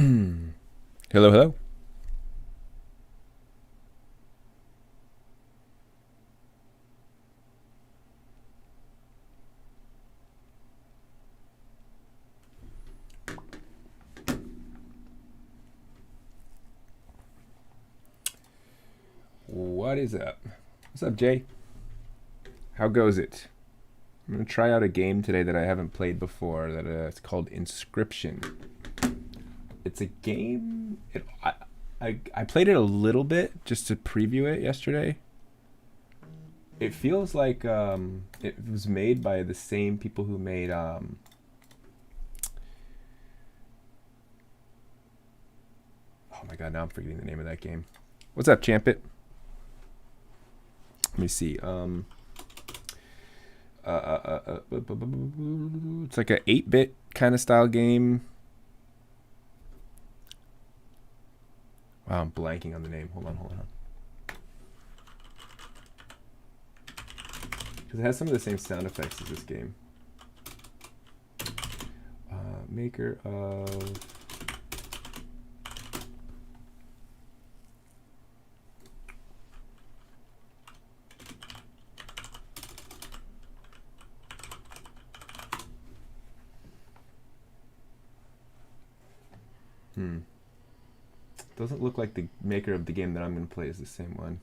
Hello, hello. What is up? What's up, Jay? How goes it? I'm gonna try out a game today that I haven't played before. That it's called Inscription. It's a game. I played it a little bit just to preview it yesterday. It feels like it was made by the same people who made oh my god, now I'm forgetting the name of that game. What's up, Champit? Let me see. It's like a 8-bit kind of style game. Wow, I'm blanking on the name. Hold on. Because it has some of the same sound effects as this game. Maker of... Doesn't look like the maker of the game that I'm going to play is the same one.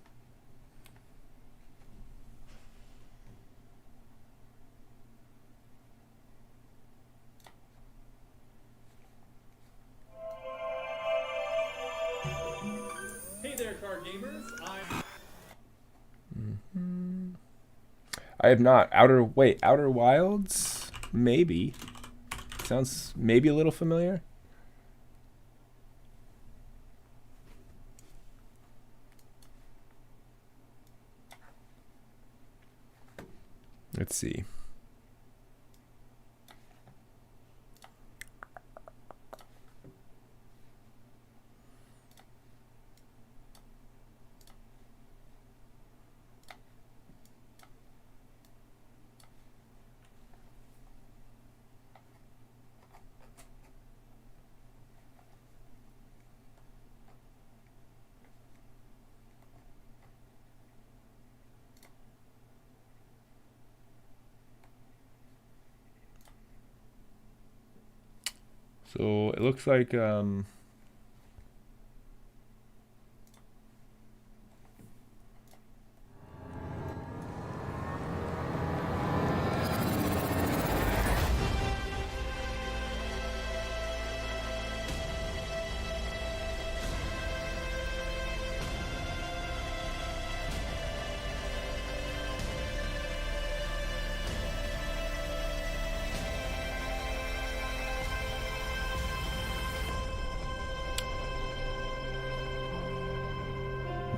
Hey there, card gamers. I have not. Outer Wilds? Maybe. Sounds maybe a little familiar. Let's see. So it looks like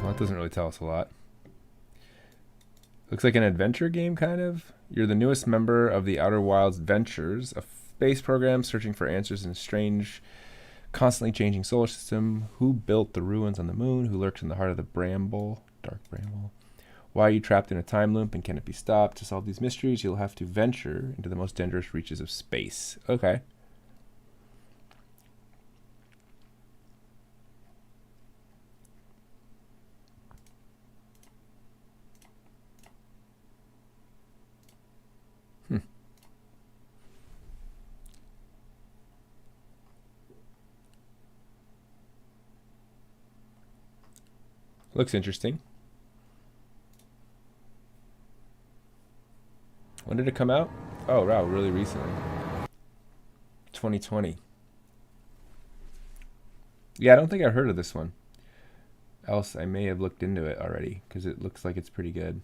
well, that doesn't really tell us a lot. Looks like an adventure game, kind of. You're the newest member of the Outer Wilds Ventures, a space program searching for answers in a strange, constantly changing solar system. Who built the ruins on the moon? Who lurks in the heart of the dark bramble? Why are you trapped in a time loop and can it be stopped? To solve these mysteries, you'll have to venture into the most dangerous reaches of space. Okay. Looks interesting. When did it come out? Oh, wow, really recently. 2020. Yeah, I don't think I've heard of this one. Else, I may have looked into it already because it looks like it's pretty good.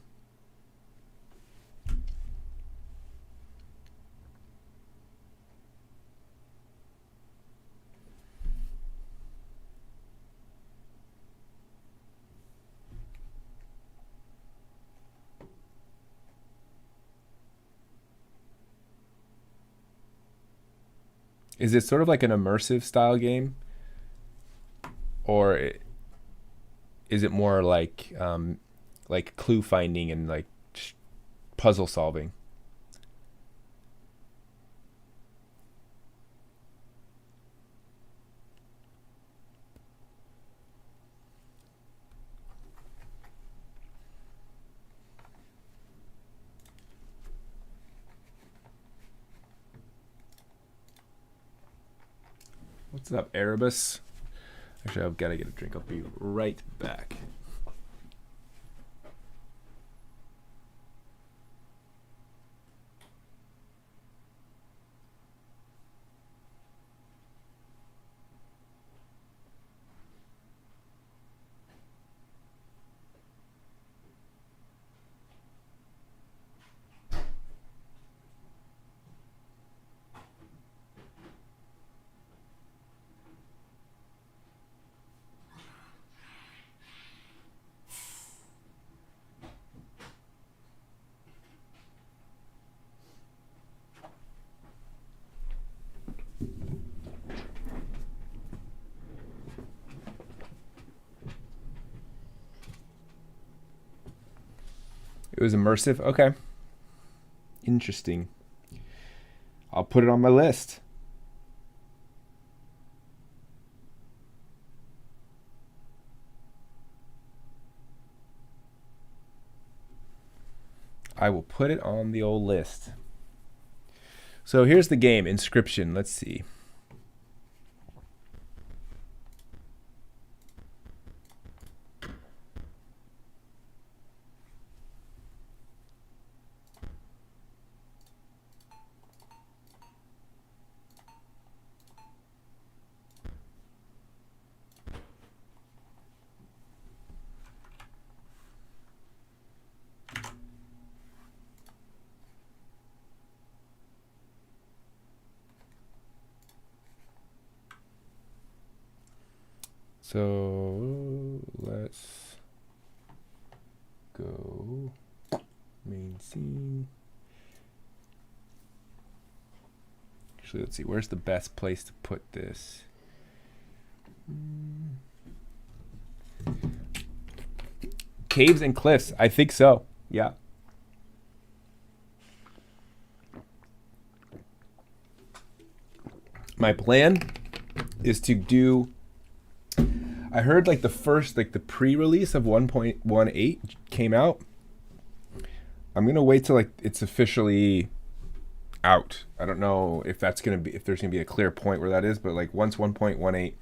Is it sort of like an immersive style game, or is it more like clue finding and like puzzle solving? What's up, Erebus? Actually, I've got to get a drink. I'll be right back. It was immersive. Okay. Interesting. I'll put it on my list. I will put it on the old list. So here's the game, Inscryption. Let's see. So let's go main scene. Actually, let's see. Where's the best place to put this? Caves and cliffs. I think so. Yeah. My plan is to do... I heard like the first, like the pre-release of 1.18 came out. I'm going to wait till like it's officially out. I don't know if that's going to be, if there's going to be a clear point where that is, but like once 1.18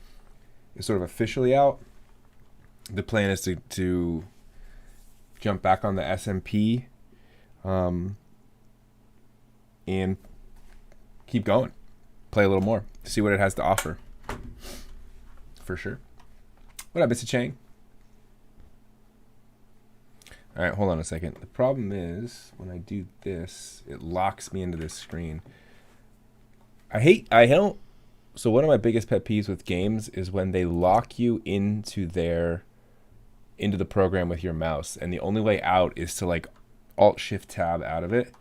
is sort of officially out, the plan is to jump back on the SMP and keep going. Play a little more, see what it has to offer. For sure. What up, Mr. Chang? All right, hold on a second. The problem is when I do this, it locks me into this screen. So one of my biggest pet peeves with games is when they lock you into the program with your mouse, and the only way out is to like Alt-Shift-Tab out of it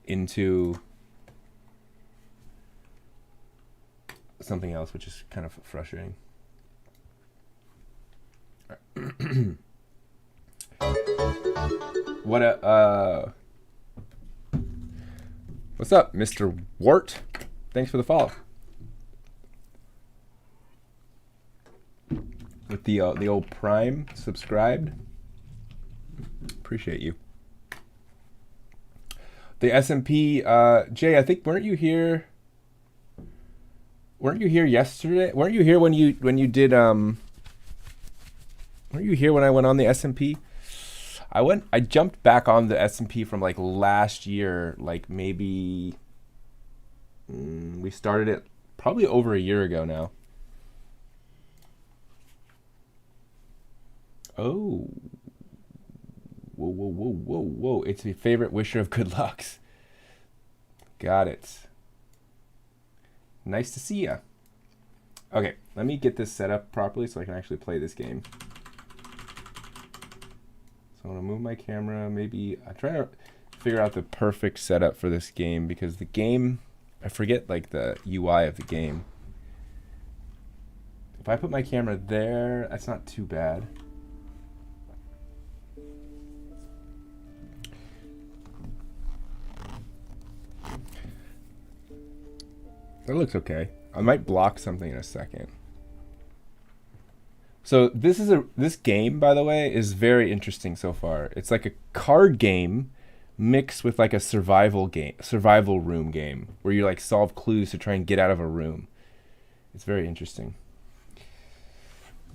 into something else, which is kind of frustrating. What's up, Mr. Wart? Thanks for the follow. With the old Prime subscribed. Appreciate you. The SMP, Jay, I think weren't you here yesterday? Weren't you here when you did Weren't you here when I went on the SMP? I jumped back on the SMP from like last year, like maybe we started it probably over a year ago now. Oh. Whoa. It's my favorite wisher of good lucks. Got it. Nice to see ya. Okay, let me get this set up properly so I can actually play this game. So I'm going to move my camera. Maybe I try to figure out the perfect setup for this game because the game, I forget like the UI of the game. If I put my camera there, that's not too bad. That looks okay. I might block something in a second. So this game, by the way, is very interesting so far. It's like a card game mixed with like a survival room game where you like solve clues to try and get out of a room. It's very interesting.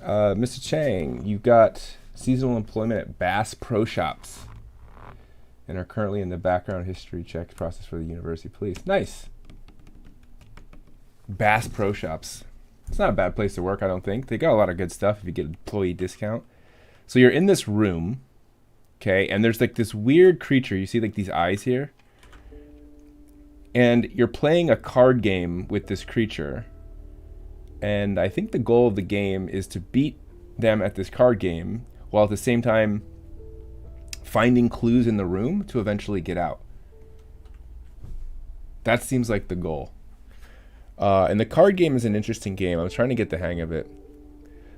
Mr. Chang, you got seasonal employment at Bass Pro Shops and are currently in the background history check process for the University Police. Nice. Bass Pro Shops. It's not a bad place to work, I don't think. They got a lot of good stuff if you get an employee discount. So you're in this room, okay, and there's like this weird creature. You see like these eyes here? And you're playing a card game with this creature. And I think the goal of the game is to beat them at this card game while at the same time finding clues in the room to eventually get out. That seems like the goal. And the card game is an interesting game. I was trying to get the hang of it.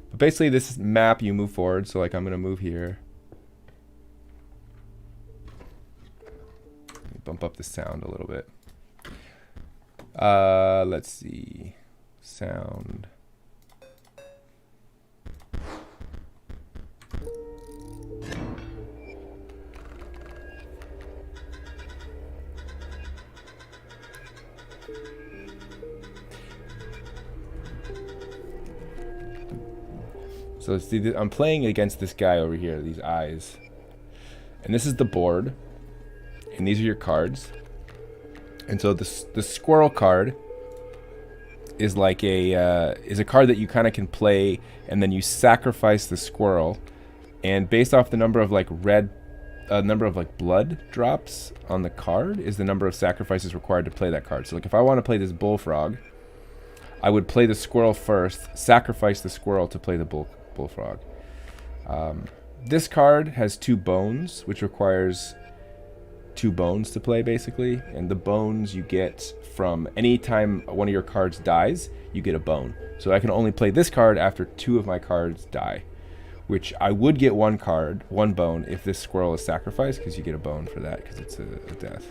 But basically this map, you move forward. So like I'm going to move here. Let me bump up the sound a little bit. Let's see. Sound. So see, I'm playing against this guy over here, these eyes. And this is the board. And these are your cards. And so the squirrel card is like a card that you kind of can play, and then you sacrifice the squirrel, and based off the number of like blood drops on the card is the number of sacrifices required to play that card. So like if I want to play this bullfrog, I would play the squirrel first, sacrifice the squirrel to play the bullfrog. This card has 2 bones, which requires 2 bones to play basically, and the bones you get from any time one of your cards dies, you get a bone. So I can only play this card after 2 of my cards die, which I would get 1 bone if this squirrel is sacrificed, because you get a bone for that because it's a death.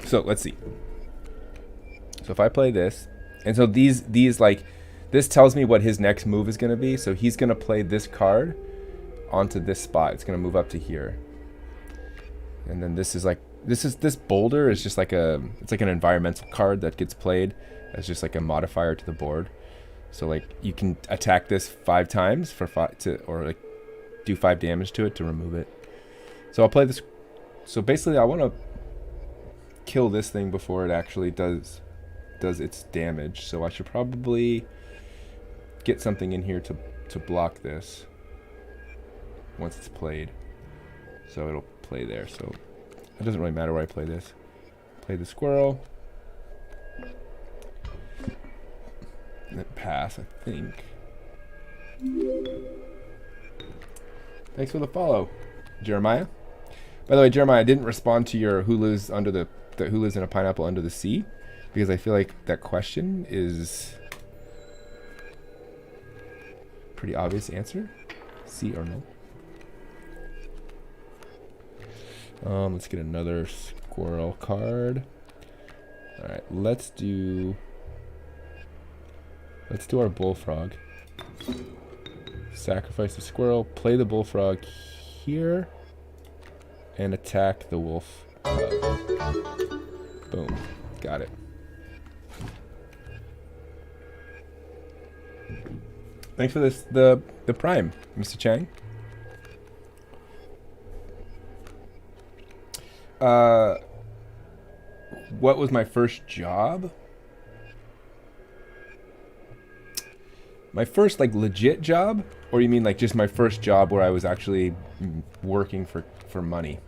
So let's see. So if I play this, and so these like, this tells me what his next move is going to be. So he's going to play this card onto this spot. It's going to move up to here. And then this boulder is just like it's like an environmental card that gets played as just like a modifier to the board. So like you can attack this 5 times or like do 5 damage to it to remove it. So I'll play this. So basically I want to kill this thing before it actually does its damage. So I should probably get something in here to block this once it's played. So it'll play there. So it doesn't really matter where I play this. Play the squirrel. And then pass, I think. Thanks for the follow, Jeremiah. By the way, Jeremiah, I didn't respond to your who lives in a pineapple under the sea, because I feel like that question is pretty obvious answer. C or no. Let's get another squirrel card. All right, let's do our bullfrog. Sacrifice the squirrel, play the bullfrog here, and attack the wolf. Boom, got it. Thanks for the prime, Mr. Chang. What was my first job? My first like legit job? Or you mean like just my first job where I was actually working for money?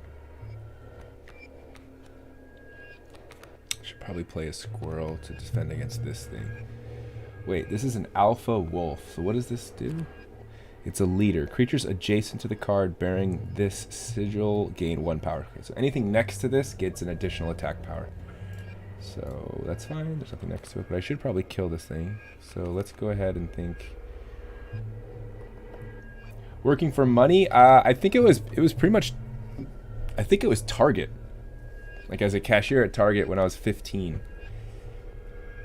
I should probably play a squirrel to defend against this thing. Wait, this is an alpha wolf. So what does this do? It's a leader. Creatures adjacent to the card bearing this sigil gain 1 power. Okay, so anything next to this gets an additional attack power. So that's fine. There's nothing next to it, but I should probably kill this thing. So let's go ahead and think. Working for money? I think it was pretty much. I think it was Target. Like as a cashier at Target when I was 15.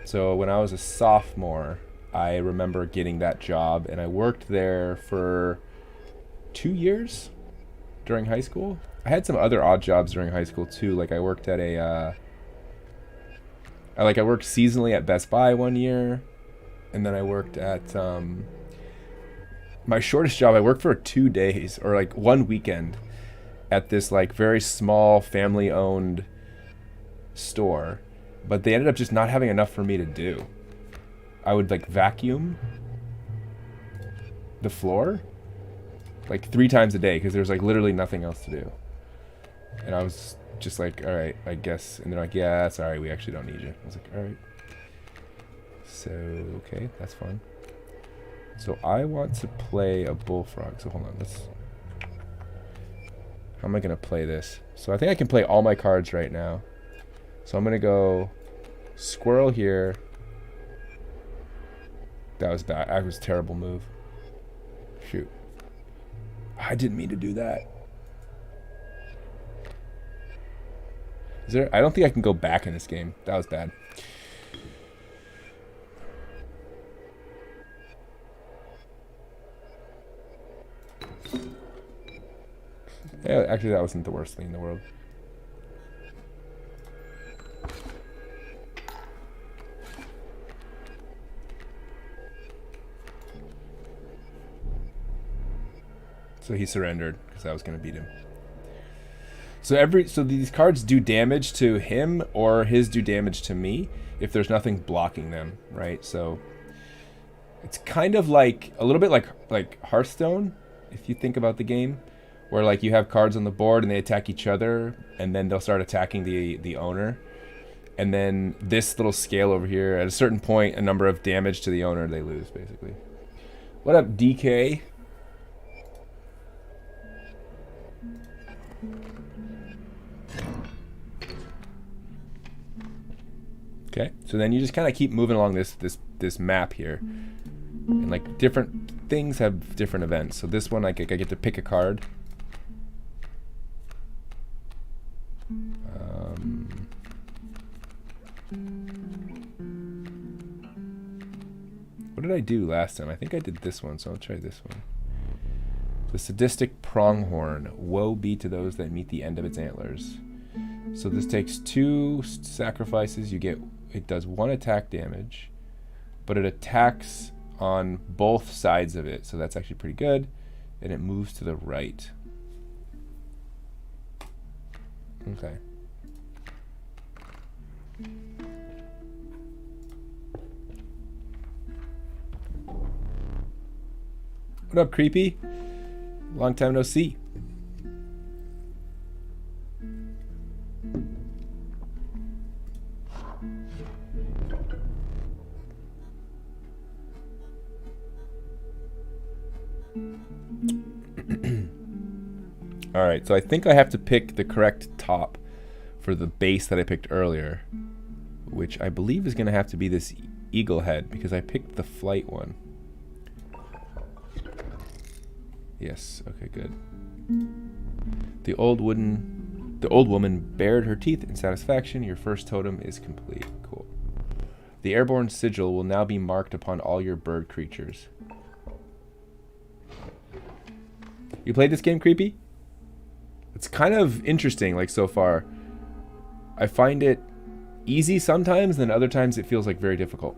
So when I was a sophomore, I remember getting that job, and I worked there for 2 years during high school. I had some other odd jobs during high school too. Like I worked at I worked seasonally at Best Buy one year, and then I worked at my shortest job. I worked for 2 days or like one weekend at this like very small family-owned store, but they ended up just not having enough for me to do. I would like vacuum the floor like 3 times a day because there's like literally nothing else to do. And I was just like, all right, I guess. And they're like, yeah, sorry, we actually don't need you. I was like, all right. So, okay, that's fine. So I want to play a bullfrog. So hold on, how am I going to play this? So I think I can play all my cards right now. So I'm going to go squirrel here. That was bad. That was a terrible move. Shoot. I didn't mean to do that. Is there? I don't think I can go back in this game. That was bad. Yeah, actually, that wasn't the worst thing in the world. So he surrendered because I was going to beat him. So these cards do damage to him or his do damage to me if there's nothing blocking them, right? So it's kind of like a little bit like Hearthstone, if you think about the game, where like you have cards on the board and they attack each other and then they'll start attacking the owner. And then this little scale over here, at a certain point, a number of damage to the owner, they lose, basically. What up, DK? Okay, so then you just kind of keep moving along this map here, and like different things have different events. So this one, I get to pick a card. What did I do last time? I think I did this one, so I'll try this one. The sadistic pronghorn. Woe be to those that meet the end of its antlers. So this takes 2 sacrifices. It does 1 attack damage, but it attacks on both sides of it, so that's actually pretty good. And it moves to the right. Okay. What up, Creepy? Long time no see. Alright, so I think I have to pick the correct top for the base that I picked earlier, which I believe is going to have to be this eagle head, because I picked the flight one. Yes, okay, good. The old woman bared her teeth in satisfaction. Your first totem is complete. Cool. The airborne sigil will now be marked upon all your bird creatures. You played this game, Creepy? It's kind of interesting, like, so far. I find it easy sometimes, then other times it feels like very difficult.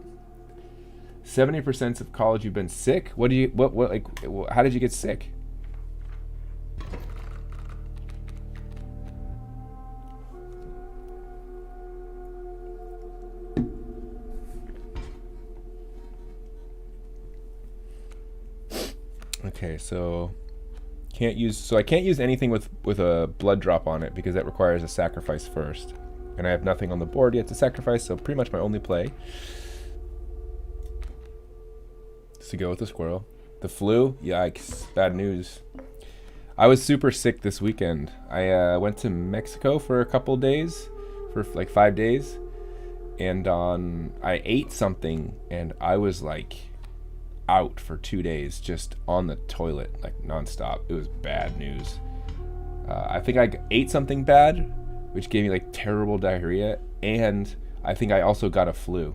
70% of college you've been sick. How did you get sick? Okay, so I can't use anything with a blood drop on it because that requires a sacrifice first. And I have nothing on the board yet to sacrifice, so pretty much my only play is to go with the squirrel. The flu? Yikes. Bad news. I was super sick this weekend. I went to Mexico for a couple days, for like 5 days. And I ate something and I was like out for 2 days, just on the toilet, like nonstop. It was bad news. I think I ate something bad, which gave me like terrible diarrhea, and I think I also got a flu.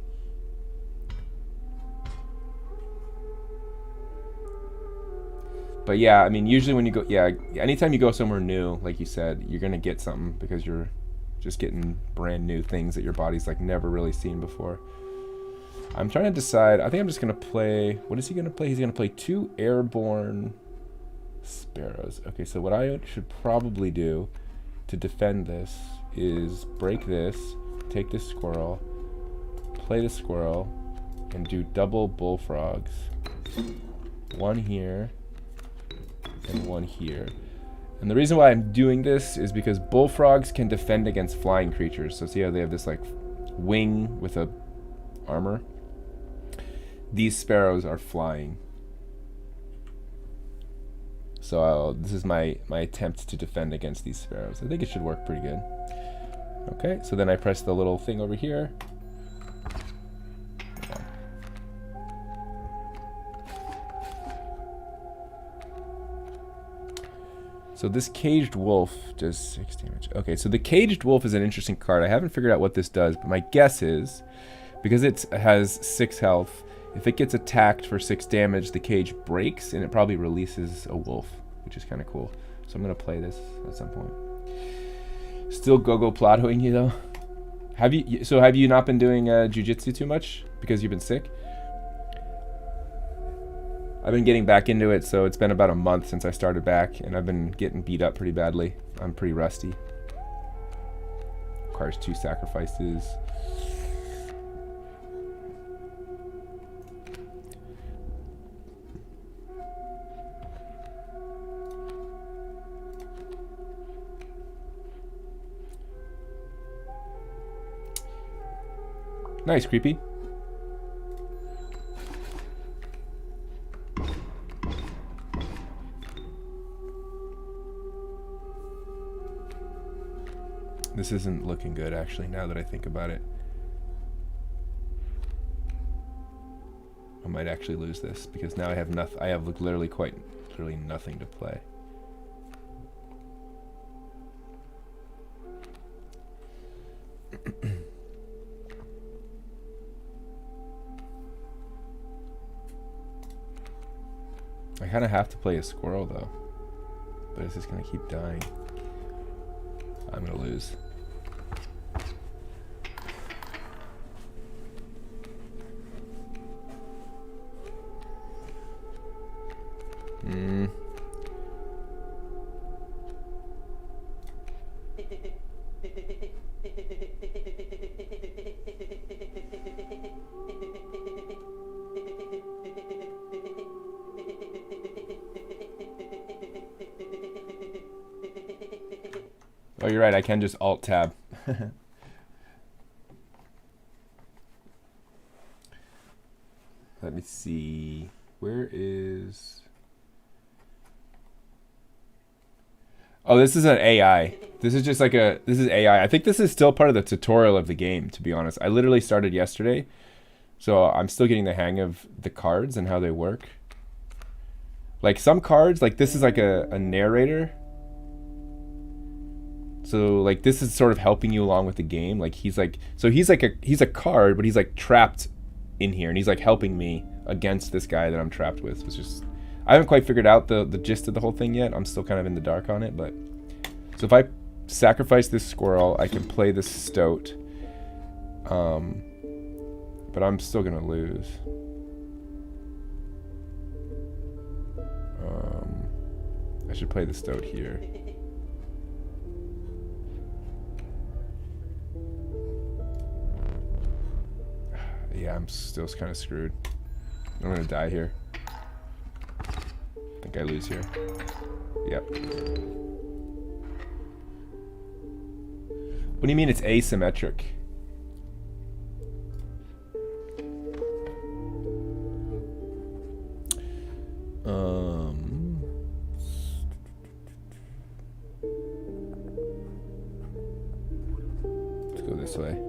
But yeah, I mean, usually when you go, yeah, anytime you go somewhere new, like you said, you're gonna get something because you're just getting brand new things that your body's like never really seen before. I'm trying to decide. I think I'm just gonna play. What is he gonna play? He's gonna play 2 airborne sparrows. Okay, so what I should probably do to defend this is break this, take this squirrel, play the squirrel, and do double bullfrogs. 1 here and 1 here. And the reason why I'm doing this is because bullfrogs can defend against flying creatures. So see how they have this like wing with a armor? These sparrows are flying. So this is my attempt to defend against these sparrows. I think it should work pretty good. Okay, so then I press the little thing over here. So this Caged Wolf does 6 damage. Okay, so the Caged Wolf is an interesting card. I haven't figured out what this does, but my guess is, because it has 6 health, if it gets attacked for 6 damage, the cage breaks, and it probably releases a wolf, which is kind of cool. So I'm going to play this at some point. Still go-go plateauing you, though? Have you not been doing jiu-jitsu too much because you've been sick? I've been getting back into it, so it's been about a month since I started back, and I've been getting beat up pretty badly. I'm pretty rusty. Requires 2 sacrifices. Nice, creepy. This isn't looking good, actually, now that I think about it. I might actually lose this, because now I have nothing. I have literally nothing to play. I kind of have to play a squirrel, though. But it's just going to keep dying. I'm going to lose. Oh, you're right. I can just Alt-Tab. Let me see. Where is... Oh, this is an AI. This is just like a... This is AI. I think this is still part of the tutorial of the game, to be honest. I literally started yesterday, so I'm still getting the hang of the cards and how they work. Like some cards, like this is like a narrator. So like this is sort of helping you along with the game. Like he's like, so he's a card, but he's like trapped in here, and he's like helping me against this guy that I'm trapped with. It's just, I haven't quite figured out the gist of the whole thing yet. I'm still kind of in the dark on it, but so if I sacrifice this squirrel, I can play this stoat. But I'm still gonna lose. I should play the stoat here. Yeah, I'm still kind of screwed. I'm gonna die here. I think I lose here. Yep. What do you mean it's asymmetric? Let's go this way.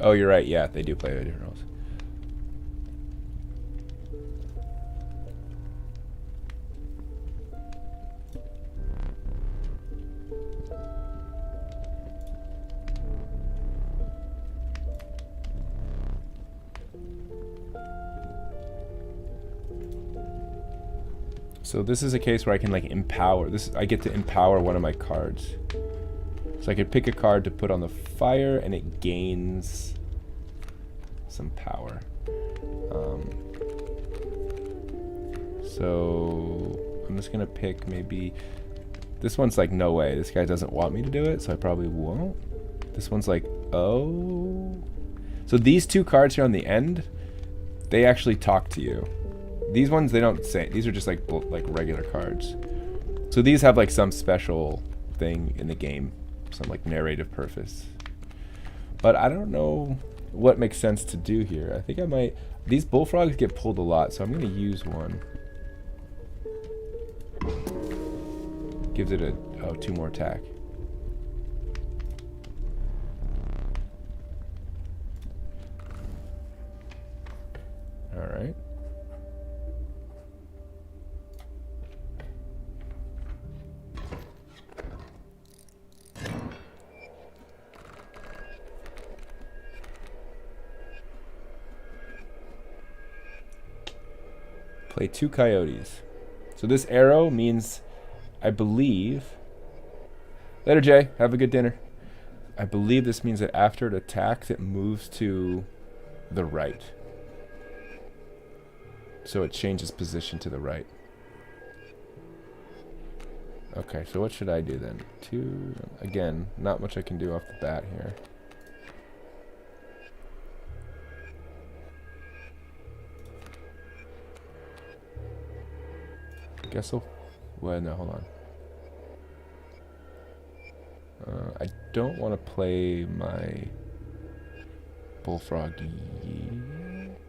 Oh, you're right. Yeah, they do play different roles. So this is a case where I can like empower. I get to empower one of my cards. So I could pick a card to put on the fire and it gains some power. So I'm just gonna pick maybe, this one's like, no way, this guy doesn't want me to do it, so I probably won't. This one's like, oh. So these two cards here on the end, they actually talk to you. These ones, they don't say, these are just like regular cards. So these have like some special thing in the game, some like narrative purpose. But I don't know what makes sense to do here. I think I might, these bullfrogs get pulled a lot, so I'm gonna use one. Gives it a, oh, 2 more attack. Alright. Play 2 coyotes. So this arrow means, I believe... Later, Jay. Have a good dinner. I believe this means that after it attacks, it moves to the right. So it changes position to the right. Okay, so what should I do then? 2... Again, not much I can do off the bat here. Guess so. Well, no, hold on. I don't want to play my bullfrog yet.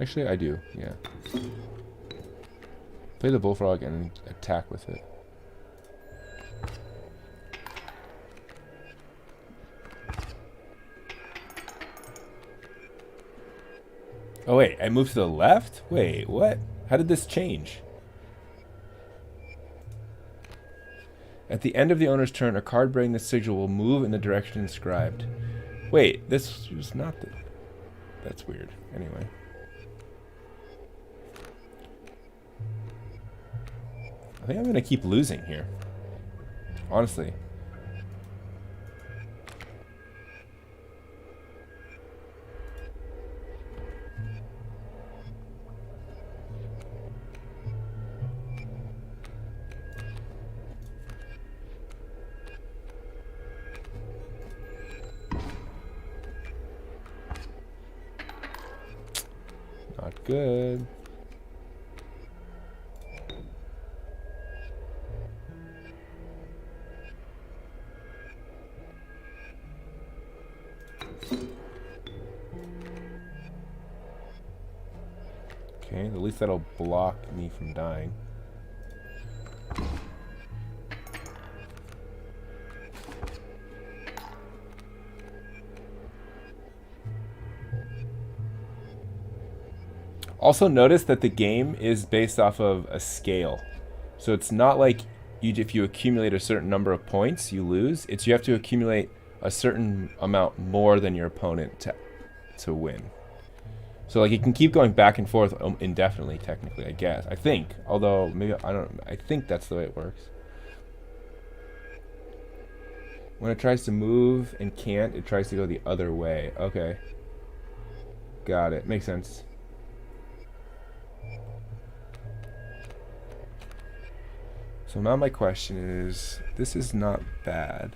Actually, I do, yeah. Play the bullfrog and attack with it. Oh wait, I moved to the left? Wait, what? How did this change? At the end of the owner's turn, a card bearing this sigil will move in the direction inscribed. Wait, this was not the... That's weird. Anyway. I think I'm going to keep losing here. Honestly. Not good. Okay, at least that'll block me from dying. Also notice that the game is based off of a scale. So it's not like if you accumulate a certain number of points, you lose. It's you have to accumulate a certain amount more than your opponent to win. So like you can keep going back and forth indefinitely, technically, I guess. I think. Although maybe I think that's the way it works. When it tries to move and can't, it tries to go the other way. Okay. Got it. Makes sense. So now my question is, this is not bad.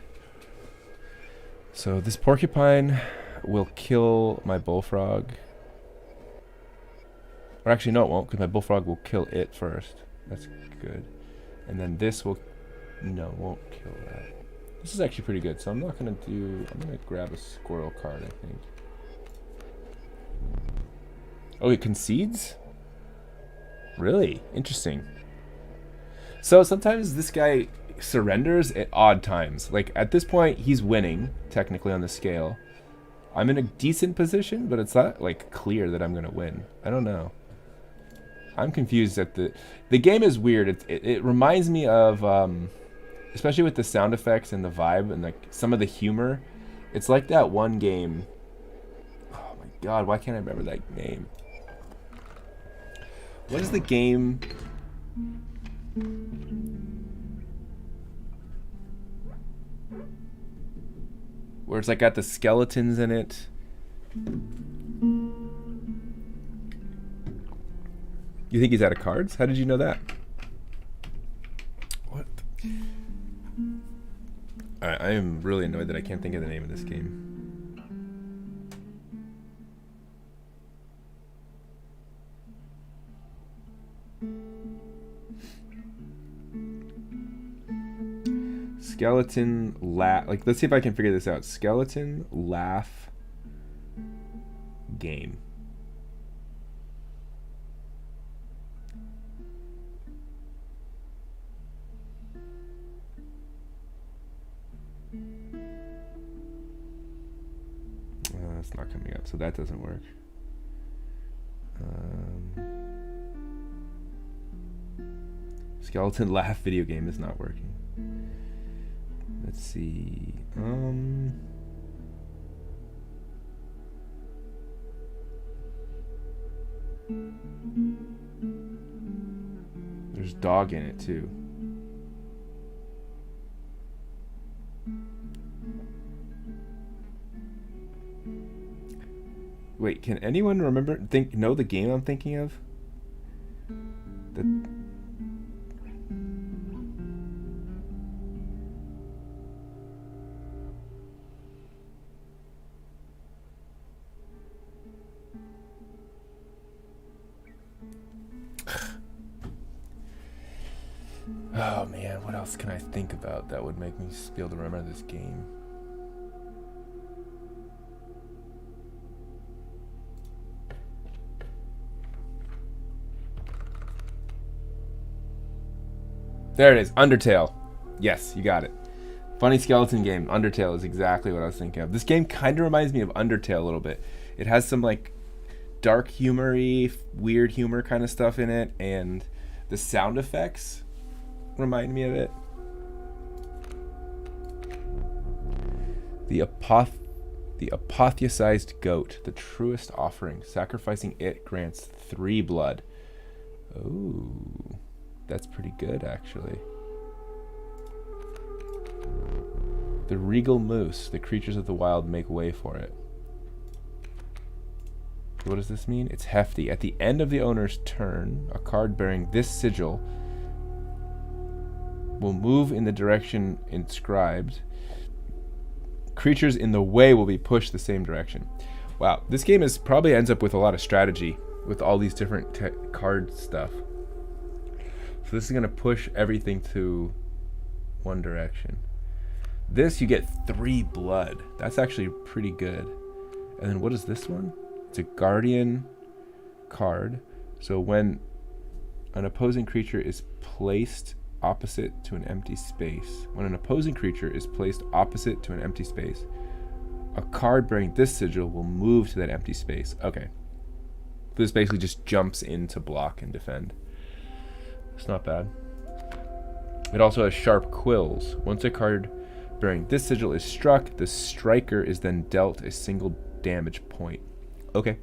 So this porcupine will kill my bullfrog. Or actually, no, it won't, because my bullfrog will kill it first. That's good. And then this will... No, it won't kill that. This is actually pretty good, so I'm not going to do... I'm going to grab a squirrel card, I think. Oh, it concedes? Really? Interesting. So sometimes this guy surrenders at odd times. Like, at this point, he's winning, technically, on the scale. I'm in a decent position, but it's not, like, clear that I'm going to win. I don't know. I'm confused at the game is weird. It reminds me of, especially with the sound effects and the vibe and, like, some of the humor. It's like that one game. Oh, my God. Why can't I remember that name? What is the game? Where it's like got the skeletons in it. You think he's out of cards? How did you know that? What? I am really annoyed that I can't think of the name of this game. Skeleton laugh. Like, let's see if I can figure this out. Skeleton laugh game. It's not coming up, so that doesn't work. Skeleton laugh video game is not working. Let's see. There's dog in it too. Wait, can anyone know the game I'm thinking of? Oh man, what else can I think about that would make me be able to remember this game? There it is, Undertale. Yes, you got it. Funny skeleton game. Undertale is exactly what I was thinking of. This game kind of reminds me of Undertale a little bit. It has some like dark humory, weird humor kind of stuff in it, and the sound effects remind me of it. The apotheosized goat, the truest offering. Sacrificing it grants 3 blood. Ooh. That's pretty good, actually. The regal moose. The creatures of the wild make way for it. What does this mean? It's hefty. At the end of the owner's turn, a card bearing this sigil will move in the direction inscribed. Creatures in the way will be pushed the same direction. Wow, this game probably ends up with a lot of strategy with all these different card stuff. So this is going to push everything to one direction. This, you get 3 blood. That's actually pretty good. And then what is this one? It's a guardian card. So when an opposing creature is placed opposite to an empty space, a card bearing this sigil will move to that empty space. Okay. This basically just jumps in to block and defend. It's not bad. It also has sharp quills. Once a card bearing this sigil is struck, the striker is then dealt a single damage point. Okay.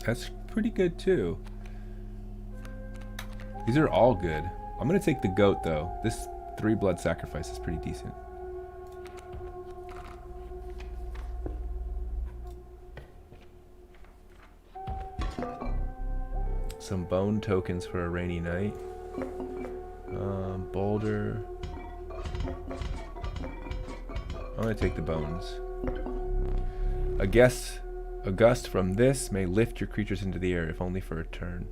That's pretty good too. These are all good. I'm gonna take the goat though. This 3 blood sacrifice is pretty decent. Some bone tokens for a rainy night. Boulder. I'm gonna take the bones. A gust from this may lift your creatures into the air, if only for a turn.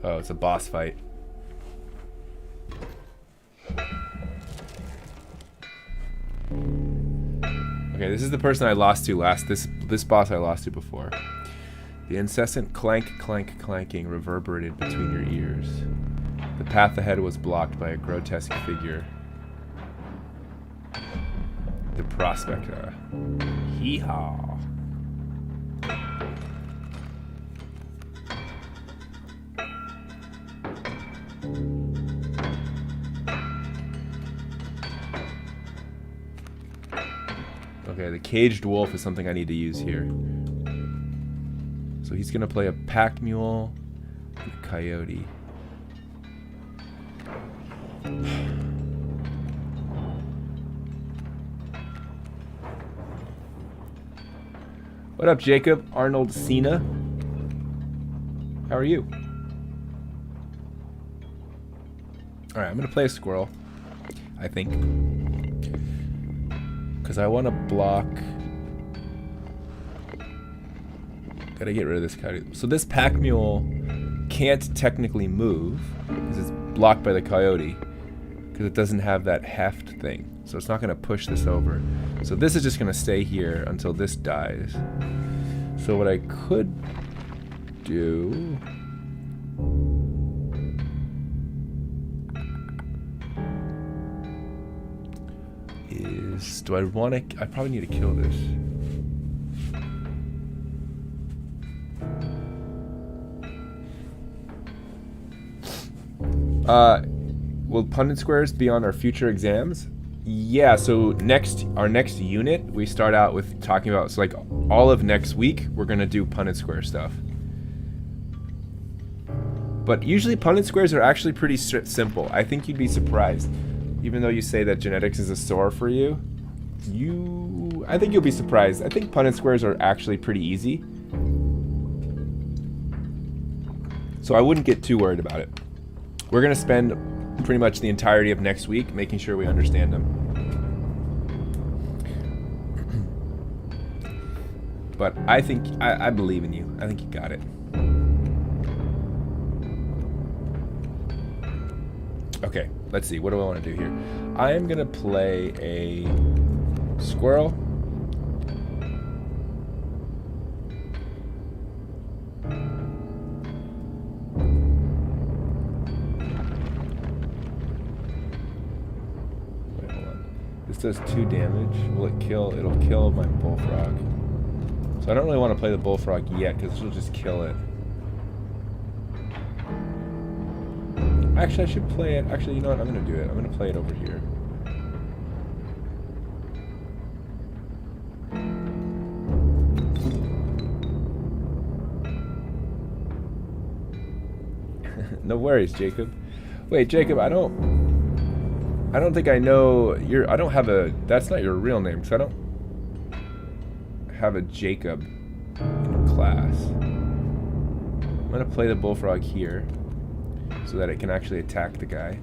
Oh, it's a boss fight. Okay, this is the person I lost to last. This boss I lost to before. The incessant clanking reverberated between your ears. The path ahead was blocked by a grotesque figure. The prospector. Hee-haw. Okay, the caged wolf is something I need to use here. So he's gonna play a pack mule and a coyote. What up, Jacob? Arnold Cena? How are you? Alright, I'm gonna play a squirrel, I think. Because I want to block... Gotta get rid of this coyote. So this pack mule can't technically move, because it's blocked by the coyote. Because it doesn't have that heft thing. So it's not gonna push this over. So this is just gonna stay here until this dies. So what I could do... is... do I want to... I probably need to kill this. Will Punnett squares be on our future exams? Yeah, so our next unit, we start out with talking about, so like all of next week, we're going to do Punnett square stuff. But usually Punnett squares are actually pretty simple. I think you'd be surprised. Even though you say that genetics is a sore for you, I think you'll be surprised. I think Punnett squares are actually pretty easy. So I wouldn't get too worried about it. We're going to spend pretty much the entirety of next week making sure we understand them. But I think, I believe in you. I think you got it. Okay, let's see. What do I want to do here? I am going to play a squirrel. Does 2 damage. Will it kill? It'll kill my bullfrog. So I don't really want to play the bullfrog yet because it'll just kill it. Actually, I should play it. Actually, you know what? I'm going to do it. I'm going to play it over here. No worries, Jacob. Wait, Jacob, I don't think I know your... I don't have a... That's not your real name, because I don't have a Jacob in class. I'm going to play the bullfrog here so that it can actually attack the guy.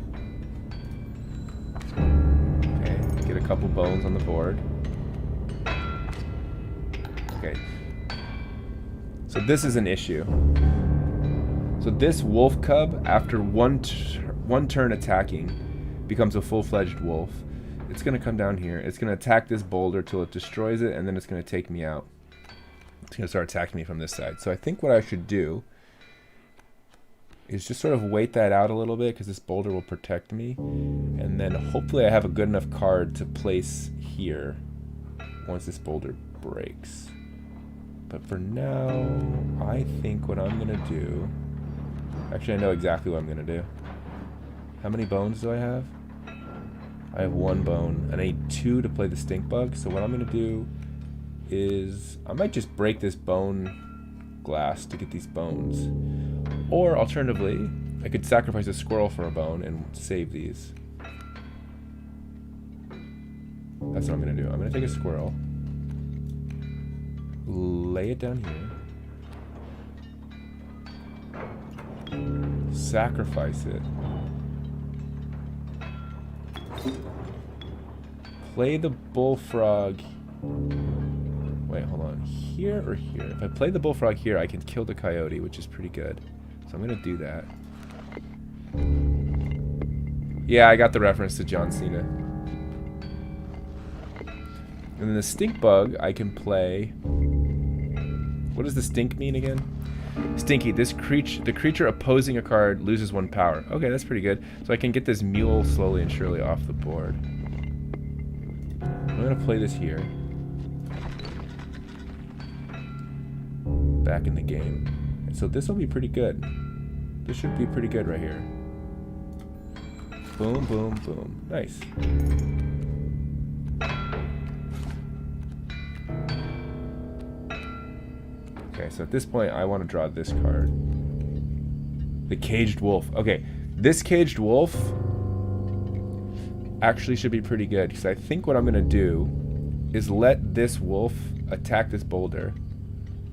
Okay, get a couple bones on the board. Okay. So this is an issue. So this wolf cub, after one turn attacking, becomes a full-fledged wolf. It's going to come down here. It's going to attack this boulder till it destroys it, and then it's going to take me out. It's going to start attacking me from this side. So I think what I should do is just sort of wait that out a little bit, because this boulder will protect me. And then hopefully I have a good enough card to place here once this boulder breaks. But for now, I think what I'm going to do... Actually, I know exactly what I'm going to do. How many bones do I have? I have 1 bone, and I need 2 to play the stink bug. So what I'm going to do is I might just break this bone glass to get these bones. Or alternatively, I could sacrifice a squirrel for a bone and save these. That's what I'm going to do. I'm going to take a squirrel, lay it down here, sacrifice it, play the bullfrog. Wait, hold on. Here or here? If I play the bullfrog here, I can kill the coyote, which is pretty good. So I'm going to do that. Yeah, I got the reference to John Cena. And then the stink bug, I can play... What does the stink mean again? Stinky, the creature opposing a card loses 1 power. Okay, that's pretty good. So I can get this mule slowly and surely off the board. I'm going to play this here. Back in the game. And so this will be pretty good. This should be pretty good right here. Boom, boom, boom. Nice. so at this point, I want to draw this card. The Caged Wolf. Okay, this Caged Wolf actually should be pretty good, because I think what I'm going to do is let this wolf attack this boulder.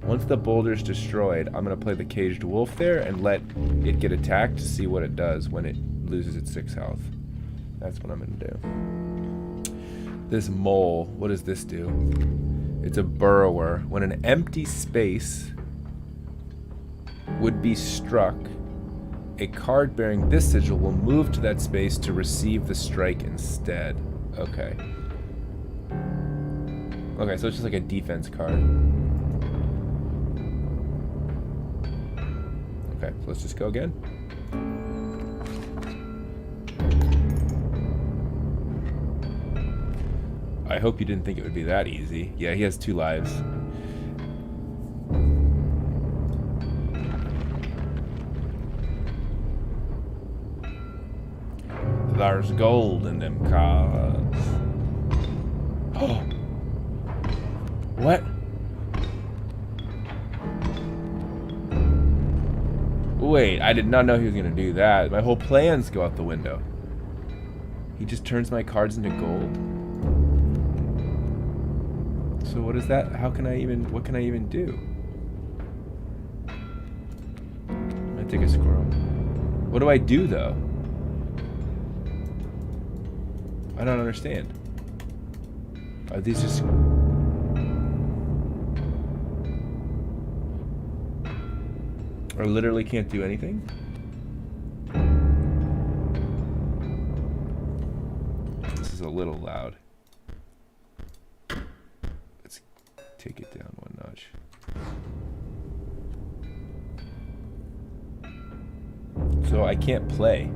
Once the boulder's destroyed, I'm going to play the Caged Wolf there and let it get attacked to see what it does when it loses its 6 health. That's what I'm going to do. This mole, what does this do? It's a burrower. When an empty space would be struck, a card bearing this sigil will move to that space to receive the strike instead. Okay. Okay, so it's just like a defense card. Okay, so let's just go again. I hope you didn't think it would be that easy. Yeah, he has 2 lives. There's gold in them cards. Oh! What? Wait, I did not know he was going to do that. My whole plans go out the window. He just turns my cards into gold? So what is that? How can I even, what can I even do? I'm gonna take a squirrel. What do I do though? I don't understand. Are these just... I literally can't do anything? This is a little loud. Let's take it down 1 notch. So I can't play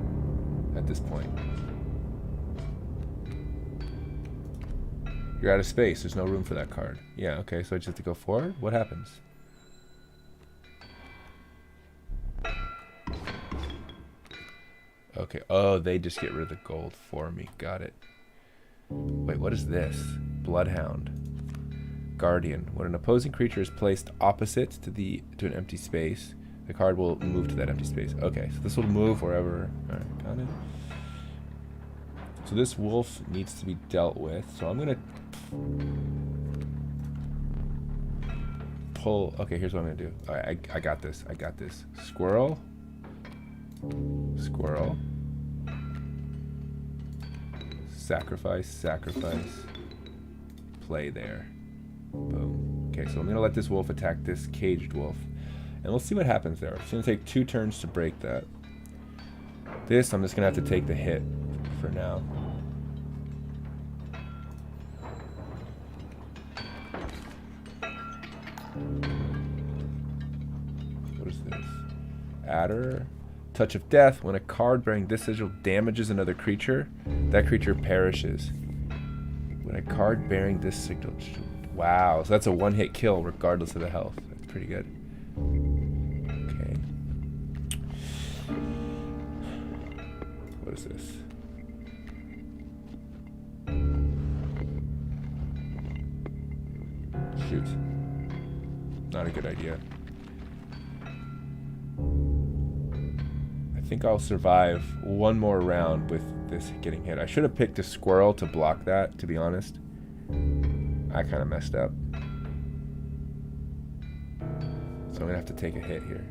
at this point. You're out of space. There's no room for that card. Yeah, okay, so I just have to go forward? What happens? Okay, oh, they just get rid of the gold for me. Got it. Wait, what is this? Bloodhound. Guardian. When an opposing creature is placed opposite to an empty space, the card will move to that empty space. Okay, so this will move wherever... Alright, got it. So this wolf needs to be dealt with. So I'm gonna pull... Okay, here's what I'm gonna do. Alright, I got this. I got this. Squirrel. Squirrel. Sacrifice, sacrifice. Play there. Boom. Okay, so I'm gonna let this wolf attack this caged wolf. And we'll see what happens there. It's gonna take 2 turns to break that. This, I'm just gonna have to take the hit for now. What is this? Adder. Touch of Death. When a card bearing this sigil damages another creature, that creature perishes. When a card bearing this sigil... Wow, so that's a 1-hit kill regardless of the health. That's pretty good. Okay. What is this? Shoot. Not a good idea. I think I'll survive 1 more round with this getting hit. I should have picked a squirrel to block that, to be honest. I kind of messed up. So I'm going to have to take a hit here.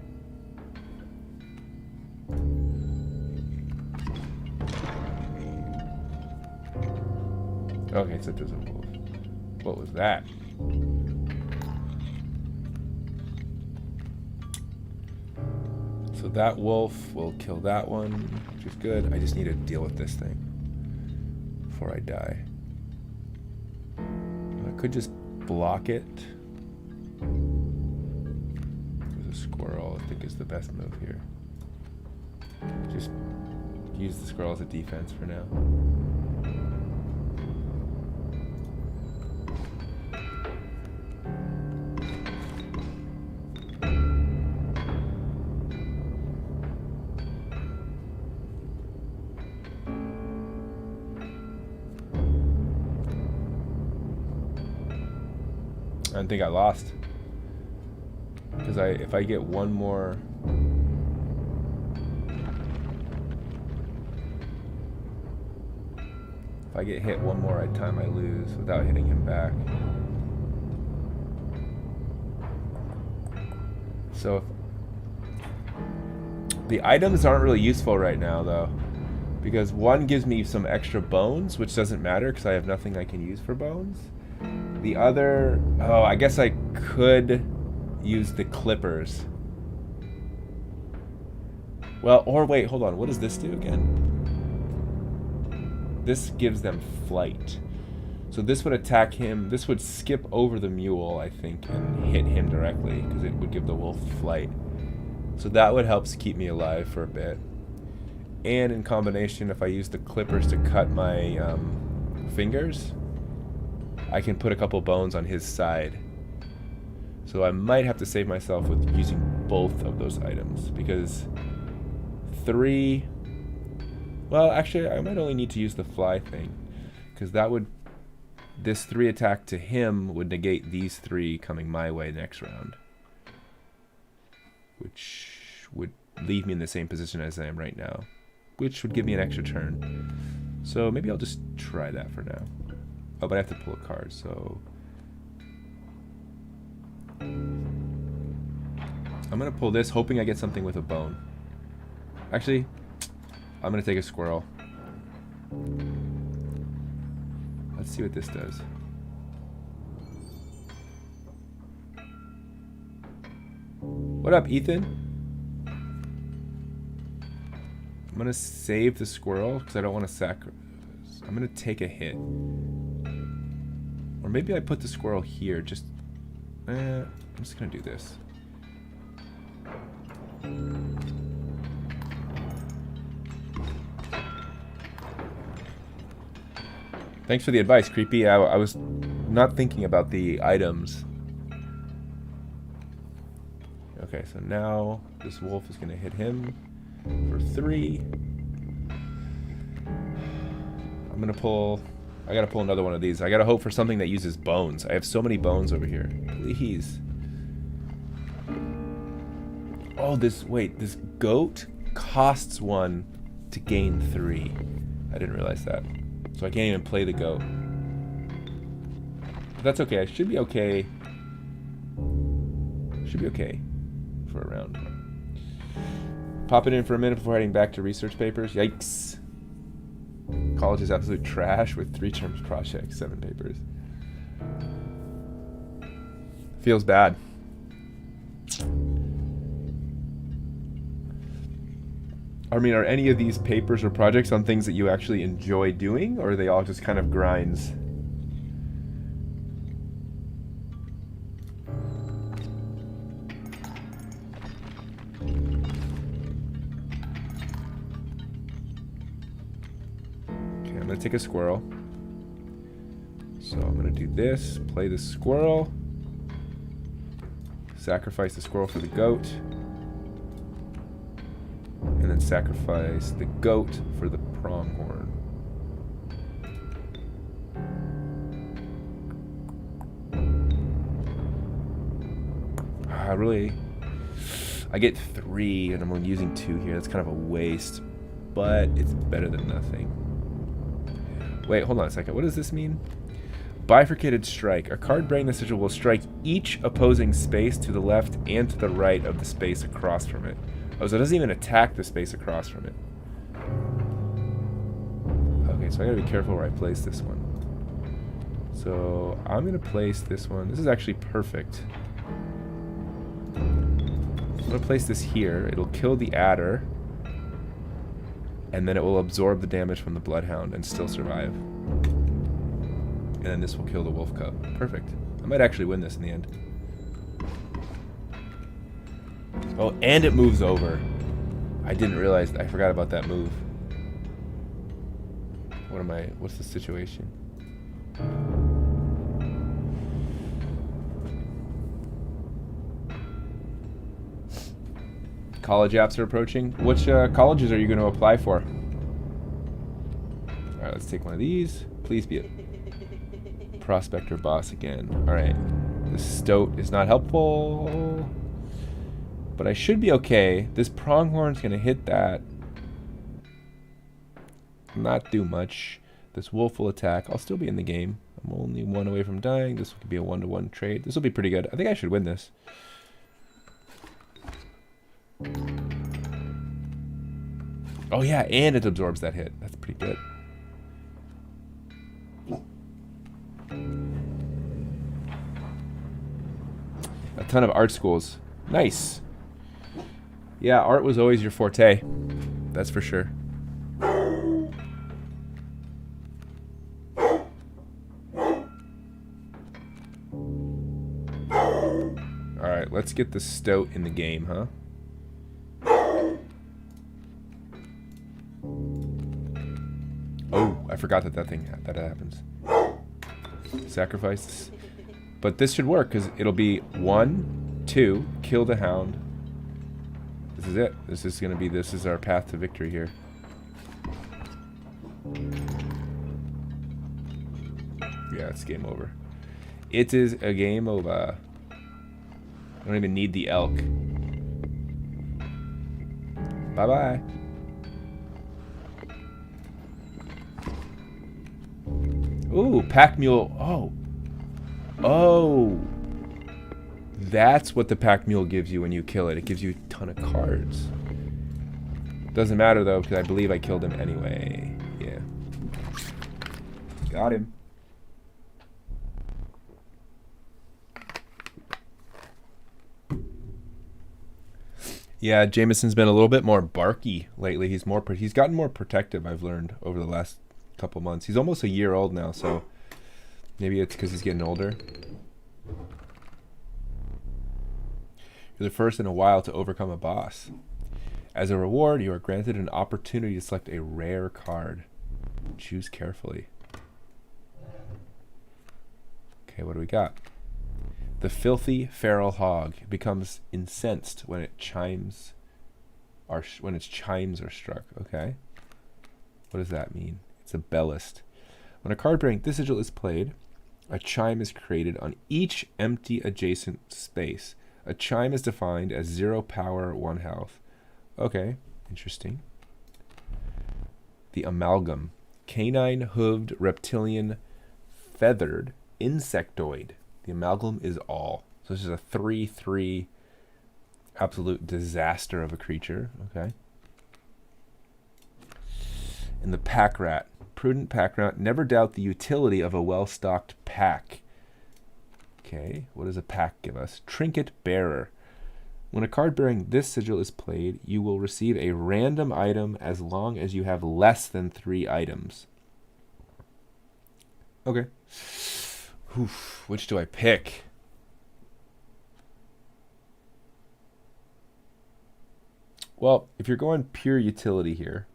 Okay, so there's a wolf. What was that? So that wolf will kill that one, which is good. I just need to deal with this thing before I die. I could just block it. There's a squirrel, I think is the best move here. Just use the squirrel as a defense for now. I think I lost. Because Because if I get one more... If I get hit one more time, I lose without hitting him back. So the items aren't really useful right now, though, because one gives me some extra bones, which doesn't matter because I have nothing I can use for bones. The other, oh, I guess I could use the clippers. Well, or wait, hold on. What does this do again? This gives them flight. So this would attack him. This would skip over the mule, I think, and hit him directly because it would give the wolf flight. So that would help keep me alive for a bit. And in combination, if I use the clippers to cut my fingers, I can put a couple bones on his side. So I might have to save myself with using both of those items because 3... Well, actually, I might only need to use the fly thing because that would... This 3 attack to him would negate these 3 coming my way next round, which would leave me in the same position as I am right now, which would give me an extra turn. So maybe I'll just try that for now. Oh, but I have to pull a card, so... I'm going to pull this, hoping I get something with a bone. Actually, I'm going to take a squirrel. Let's see what this does. What up, Ethan? I'm going to save the squirrel because I don't want to sacrifice. I'm going to take a hit. Or maybe I put the squirrel here. Just... I'm just going to do this. Thanks for the advice, Creepy. I was not thinking about the items. Okay, so now this wolf is going to hit him for 3. I'm going to pull... I got to pull another one of these. I got to hope for something that uses bones. I have so many bones over here. Please. Oh, this... Wait, this goat costs 1 to gain 3. I didn't realize that. So I can't even play the goat. But that's okay. I should be okay. Should be okay for a round. Pop it in for a minute before heading back to research papers. Yikes. College is absolute trash with 3 terms projects, 7 papers. Feels bad. I mean, are any of these papers or projects on things that you actually enjoy doing, or are they all just kind of grinds? Okay, I'm gonna take a squirrel. So I'm gonna do this, play the squirrel, sacrifice the squirrel for the goat, and then sacrifice the goat for the pronghorn. I get 3 and I'm only using 2 here. That's kind of a waste, but it's better than nothing. Wait, hold on a second. What does this mean? Bifurcated strike. A card bearing the sigil will strike each opposing space to the left and to the right of the space across from it. Oh, so it doesn't even attack the space across from it. Okay, so I gotta be careful where I place this one. So I'm gonna place this one. This is actually perfect. I'm gonna place this here. It'll kill the adder, and then it will absorb the damage from the bloodhound and still survive. And then this will kill the wolf cub. Perfect. I might actually win this in the end. Oh, and it moves over. I didn't realize. I forgot about that move. What's the situation? College apps are approaching. Which colleges are you going to apply for? Alright, let's take one of these. Please be a prospector boss again. Alright. The stoat is not helpful. But I should be okay. This pronghorn's going to hit that. Not do much. This wolf will attack. I'll still be in the game. I'm only 1 away from dying. This could be a 1-to-1 trade. This will be pretty good. I think I should win this. Oh yeah, and it absorbs that hit. That's pretty good. A ton of art schools. Nice. Yeah, art was always your forte. That's for sure. Alright, let's get the stoat in the game, huh? Oh, I forgot that that happens. Sacrifice. But this should work, because it'll be 1, 2, kill the hound. This is it. This is our path to victory here. Yeah, it's game over. It is a game over. I don't even need the elk. Bye-bye. Ooh, pack mule. Oh. Oh. That's what the pack mule gives you when you kill it. It gives you a ton of cards. Doesn't matter, though, because I believe I killed him anyway. Yeah. Got him. Yeah, Jameson's been a little bit more barky lately. He's gotten more protective, I've learned, over the last couple months. He's almost a year old now, so maybe it's because he's getting older. You're the first in a while to overcome a boss. As a reward, you are granted an opportunity to select a rare card. Choose carefully. Okay, what do we got? The filthy feral hog becomes incensed when its chimes are struck. Okay. What does that mean? It's a bellist. When a card bearing this sigil is played, a chime is created on each empty adjacent space. A chime is defined as 0 power, 1 health. Okay, interesting. The amalgam. Canine, hooved, reptilian, feathered, insectoid. The amalgam is all. So this is a 3/3 absolute disaster of a creature. Okay. And the pack rat. Prudent pack rat. Never doubt the utility of a well-stocked pack. Okay. What does a pack give us? Trinket bearer. When a card bearing this sigil is played, you will receive a random item as long as you have less than 3 items. Okay. Oof, which do I pick? Well, if you're going pure utility here,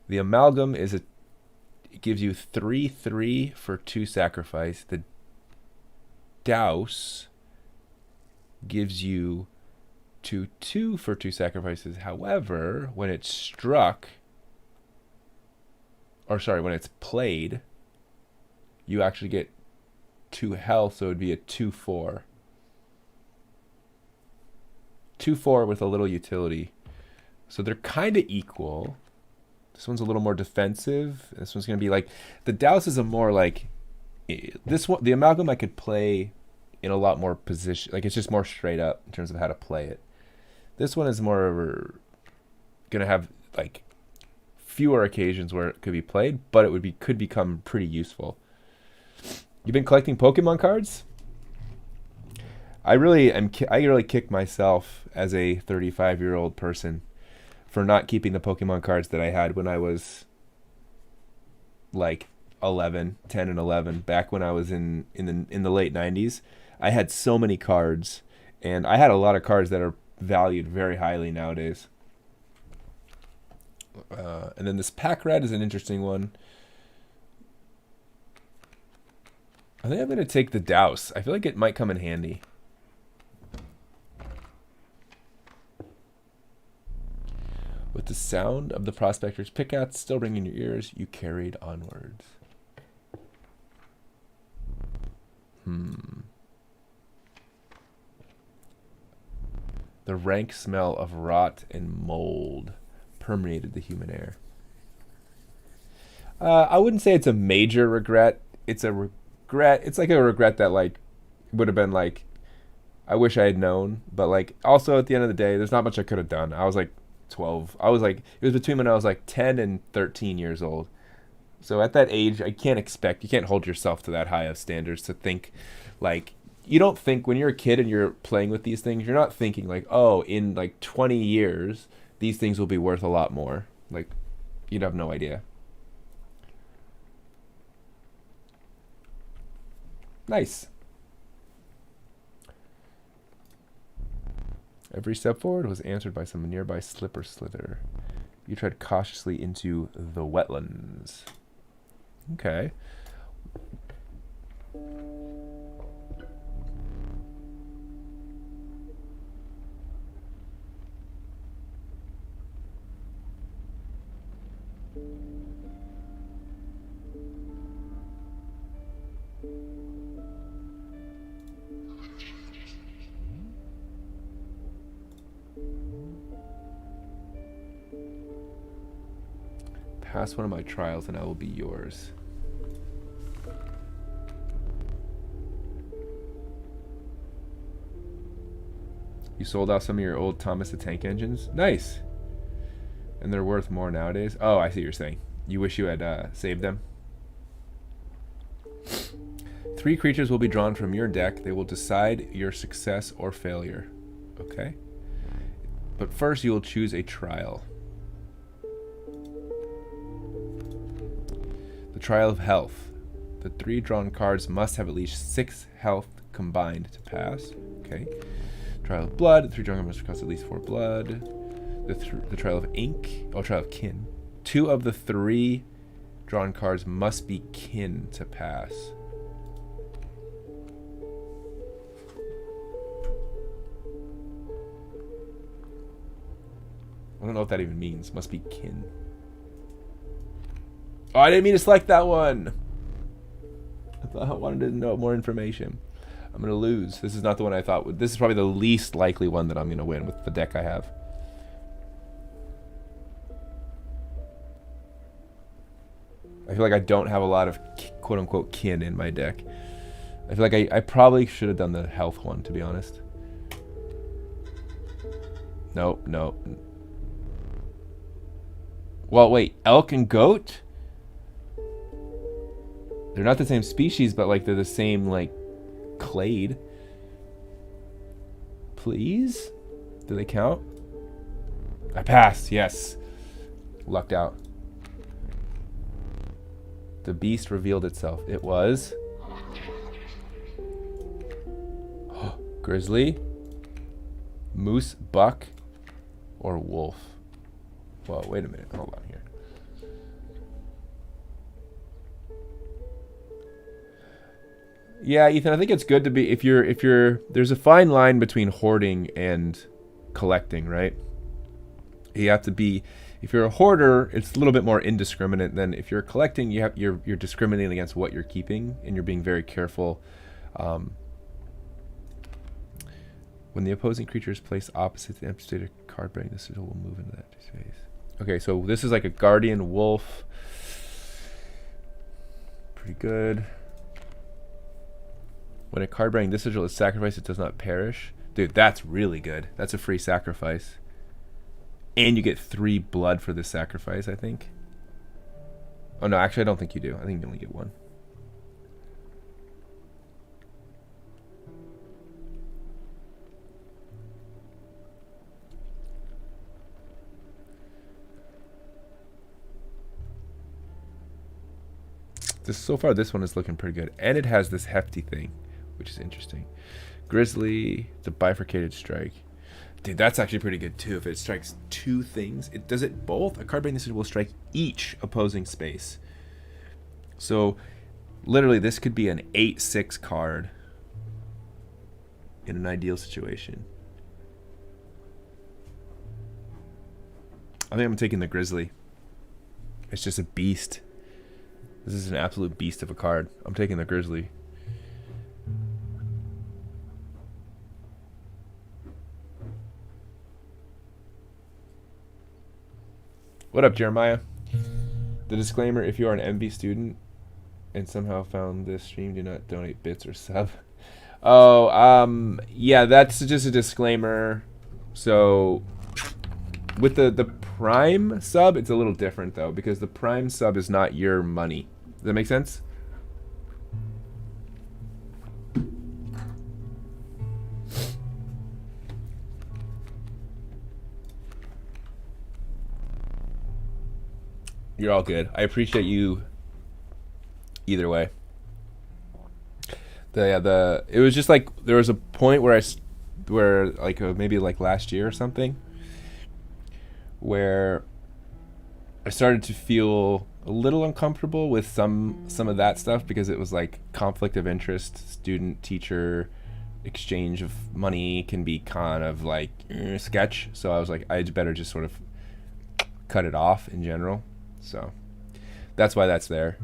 the amalgam it gives you 3/3 for 2 sacrifice. The douse gives you 2/2 for 2 sacrifices. However, when it's when it's played, you actually get 2 health, so it would be a 2/4. 2/4 with a little utility. So they're kind of equal. This one's a little more defensive. This one's going to be like... The Douse is a more like... This one, the Amalgam I could play in a lot more position. Like, it's just more straight up in terms of how to play it. This one is more going to have, like, fewer occasions where it could be played, but it could become pretty useful. You've been collecting Pokemon cards? I really kick myself as a 35-year-old person for not keeping the Pokemon cards that I had when I was like 10 and 11, back when I was in the late 90s. I had so many cards, and I had a lot of cards that are valued very highly nowadays. And then this pack rat is an interesting one. I think I'm going to take the Douse. I feel like it might come in handy. With the sound of the prospector's pickaxe still ringing in your ears, you carried onwards. The rank smell of rot and mold permeated the human air. I wouldn't say it's a major regret. It's a regret. It's like a regret that like would have been like, I wish I had known. But like also at the end of the day, there's not much I could have done. I was like 12. I was like, it was between when I was like 10 and 13 years old. So at that age, you can't hold yourself to that high of standards to think like, you don't think when you're a kid and you're playing with these things, you're not thinking like, oh, in like 20 years, these things will be worth a lot more. Like, you'd have no idea. Nice. Every step forward was answered by some nearby slip or slither. You tread cautiously into the wetlands. Okay. Pass one of my trials and I will be yours. You sold off some of your old Thomas the Tank engines? Nice. And they're worth more nowadays? Oh, I see what you're saying. You wish you had saved them? 3 creatures will be drawn from your deck. They will decide your success or failure. Okay. But first you will choose a trial. The Trial of Health. The 3 drawn cards must have at least 6 health combined to pass. Okay. Trial of Blood. The 3 drawn cards must cost at least 4 blood. The Trial of Ink. Oh, Trial of Kin. 2 of the 3 drawn cards must be kin to pass. I don't know what that even means. Must be kin. Oh, I didn't mean to select that one. I wanted to know more information. I'm going to lose. This is not the one I thought would. This is probably the least likely one that I'm going to win with the deck I have. I feel like I don't have a lot of quote-unquote kin in my deck. I feel like I probably should have done the health one, to be honest. Nope, no. Well, wait. Elk and goat? They're not the same species, but like they're the same like clade. Please? Do they count? I passed, yes. Lucked out. The beast revealed itself. It was grizzly, moose, buck, or wolf. Well, wait a minute. Hold on here. Yeah, Ethan, I think it's good to be if you're there's a fine line between hoarding and collecting, right? You have to be, if you're a hoarder, it's a little bit more indiscriminate than if you're collecting. You're discriminating against what you're keeping, and you're being very careful. When the opposing creature is placed opposite the empty state of card bearing, the sigil will move into that space. Okay, so this is like a guardian wolf. Pretty good. When a card bearing this sigil is sacrificed, it does not perish. Dude, that's really good. That's a free sacrifice. And you get 3 blood for this sacrifice, I think. Oh no, actually I don't think you do. I think you only get 1. So far this one is looking pretty good. And it has this hefty thing, which is interesting. Grizzly, it's a bifurcated strike. Dude, that's actually pretty good too. If it strikes 2 things, it does it both. A card bearing this will strike each opposing space. So literally this could be an 8/6 card in an ideal situation. I think I'm taking the grizzly. It's just a beast. This is an absolute beast of a card. I'm taking the grizzly. What up, Jeremiah? The disclaimer: if you are an MB student and somehow found this stream, do not donate bits or sub. Oh, yeah, that's just a disclaimer. So with the Prime sub, it's a little different though, because the Prime sub is not your money. Does that make sense? You're all good. I appreciate you either way. It was just like there was a point where maybe like last year or something, where I started to feel a little uncomfortable with some of that stuff, because it was like conflict of interest, student teacher exchange of money can be kind of like sketch. So I was like, I'd better just sort of cut it off in general. So that's why that's there.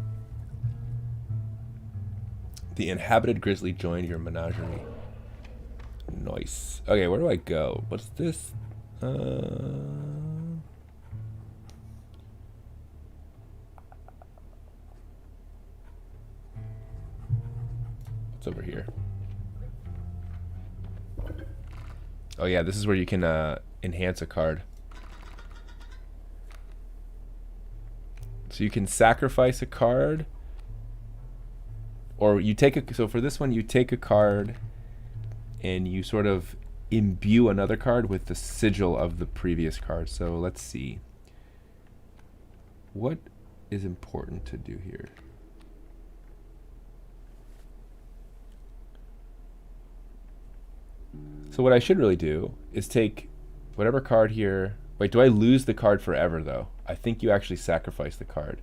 The inhabited grizzly joined your menagerie. Nice. Okay, where do I go? What's this? What's over here? Oh yeah, this is where you can enhance a card. So you can sacrifice a card, or you take a, so for this one you take a card and you sort of imbue another card with the sigil of the previous card. So let's see. What is important to do here? So what I should really do is take whatever card here. Wait, do I lose the card forever though? I think you actually sacrifice the card.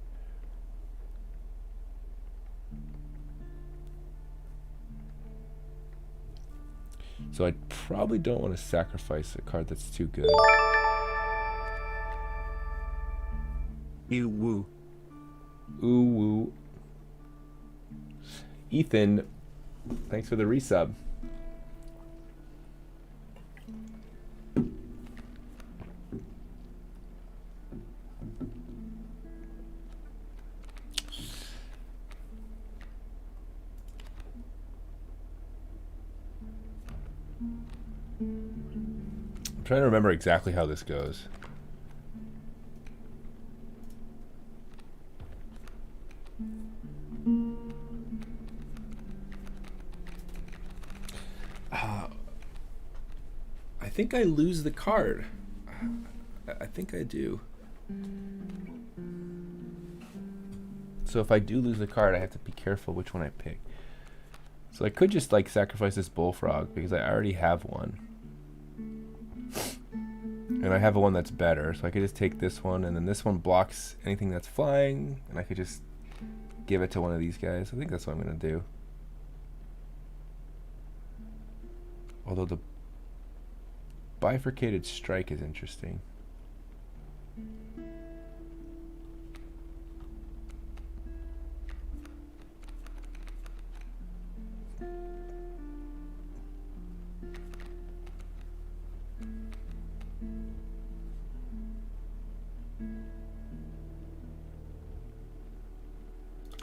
So I probably don't want to sacrifice a card that's too good. You woo. Ooh woo. Ethan, thanks for the resub. I'm trying to remember exactly how this goes. I think I lose the card. I think I do. So if I do lose the card, I have to be careful which one I pick. So I could just like sacrifice this bullfrog because I already have one. And I have a one that's better, so I could just take this one, and then this one blocks anything that's flying, and I could just give it to one of these guys. I think that's what I'm going to do. Although the bifurcated strike is interesting.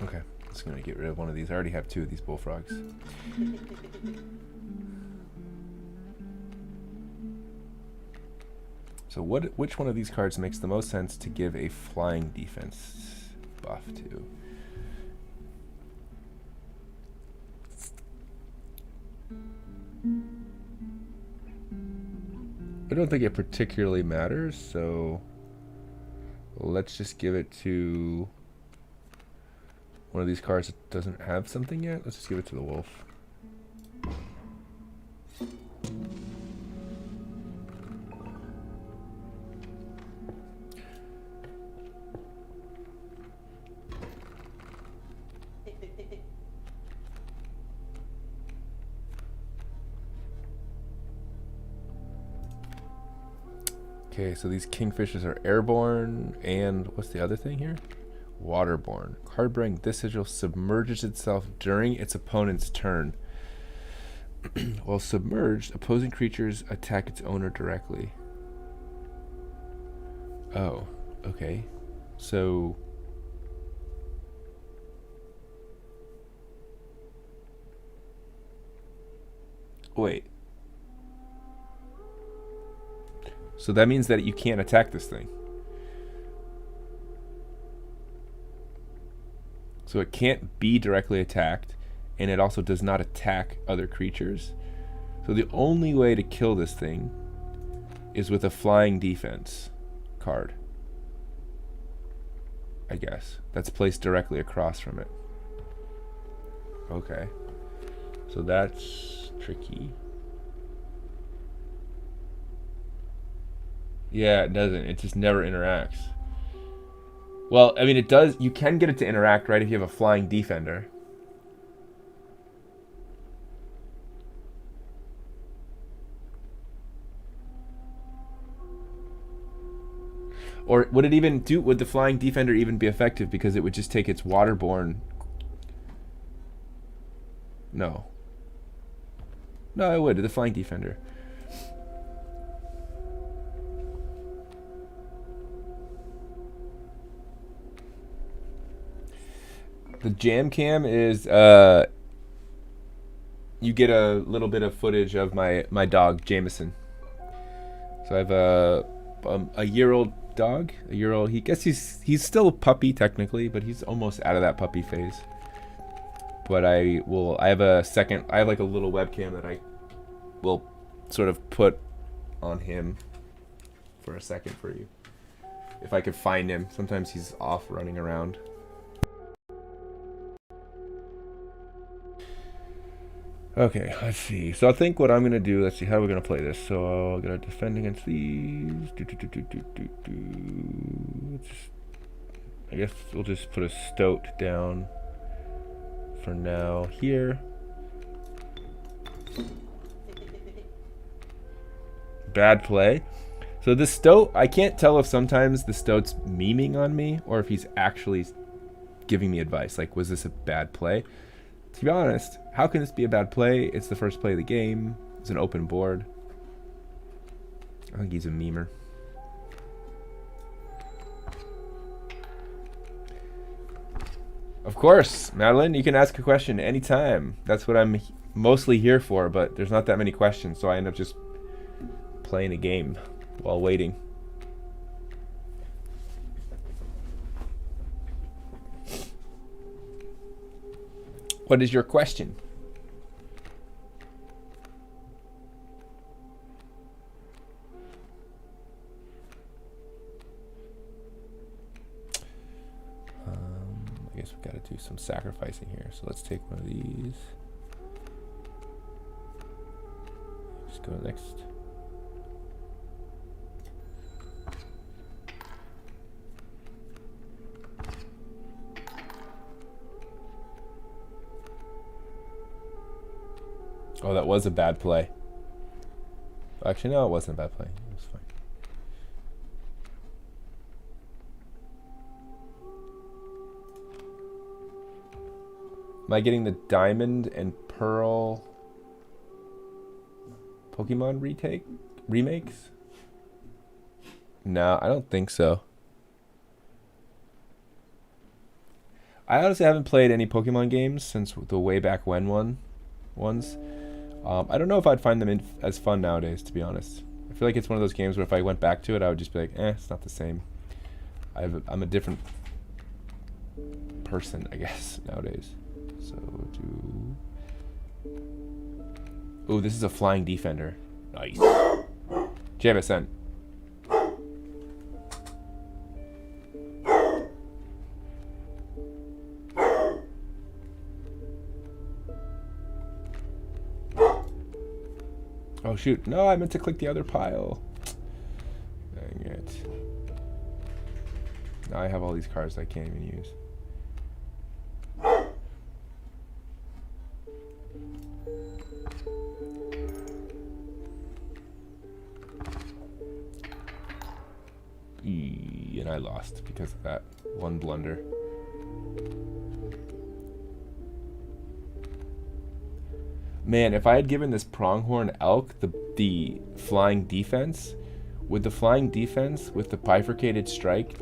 Okay, just gonna get rid of one of these. I already have two of these bullfrogs. So which one of these cards makes the most sense to give a flying defense buff to? I don't think it particularly matters, so let's just give it to one of these cards that doesn't have something yet. Let's just give it to the wolf. Okay, so these kingfishers are airborne, and what's the other thing here? Waterborne. Card bearing this sigil submerges itself during its opponent's turn. While submerged, opposing creatures attack its owner directly. Oh, Okay. So... Wait. So that means that you can't attack this thing. So it can't be directly attacked, and it also does not attack other creatures. So the only way to kill this thing is with a flying defense card, I guess. That's placed directly across from it. Okay. So that's tricky. Yeah, it doesn't. It just never interacts. Well, I mean, it does. You can get it to interact, right, if you have a flying defender. Or would it even do? Would the flying defender even be effective because it would just take its waterborne? No. No, it would. The flying defender. The jam cam is you get a little bit of footage of my dog Jameson. So I have a year-old dog, he guess he's still a puppy technically, but he's almost out of that puppy phase. But I have like a little webcam that I will sort of put on him for a second for you. If I could find him. Sometimes he's off running around. Okay, let's see. So I think what I'm going to do, let's see, how are we going to play this? So I'm going to defend against these. I guess we'll just put a stoat down for now here. Bad play. So the stoat, I can't tell if sometimes the stoat's memeing on me or if he's actually giving me advice. Like, was this a bad play? To be honest, how can this be a bad play? It's the first play of the game. It's an open board. I think he's a memer. Of course, Madeline, you can ask a question anytime. That's what I'm mostly here for, but there's not that many questions, so I end up just playing a game while waiting. What is your question? I guess we got to do some sacrificing here. So let's take one of these. Just go next. Oh, that was a bad play. Actually, no, it wasn't a bad play. It was fine. Am I getting the Diamond and Pearl Pokemon remakes? No, I don't think so. I honestly haven't played any Pokemon games since the way back when ones. I don't know if I'd find them as fun nowadays, to be honest. I feel like it's one of those games where if I went back to it, I would just be like, it's not the same. I'm a different person, I guess, nowadays. So ooh, this is a flying defender. Nice. Jameson. Oh shoot, no, I meant to click the other pile. Dang it. Now I have all these cards I can't even use. And I lost because of that one blunder. Man, if I had given this pronghorn elk the flying defense, with the flying defense with the bifurcated strike,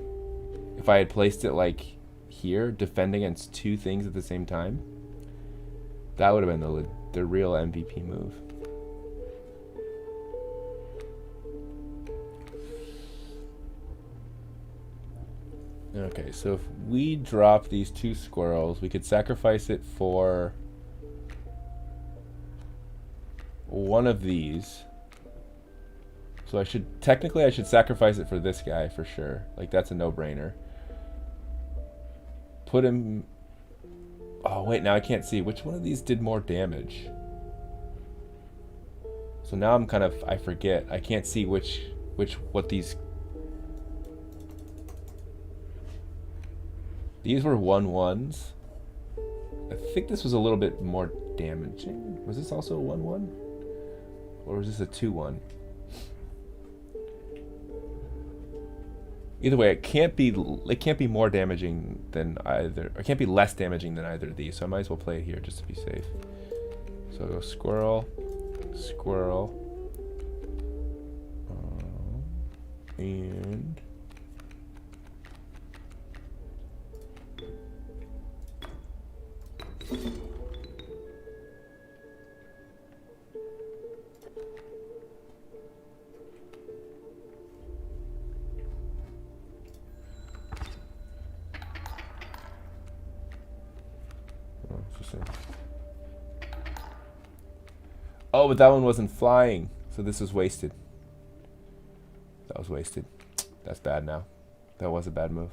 if I had placed it like here, defend against two things at the same time, that would have been the real MVP move. Okay, so if we drop these two squirrels, we could sacrifice it for one of these. So I should sacrifice it for this guy for sure. Like, that's a no-brainer. Put him... Oh, wait, now I can't see. Which one of these did more damage? So now I'm kind of... I forget. I can't see what these... These were 1/1s. I think this was a little bit more damaging. Was this also a 1/1? Or was this a 2/1? Either way, it can't be more damaging than either. It can't be less damaging than either of these. So I might as well play it here just to be safe. So I'll go squirrel, squirrel, and oh, but that one wasn't flying, so this was wasted. That was wasted. That's bad now. That was a bad move.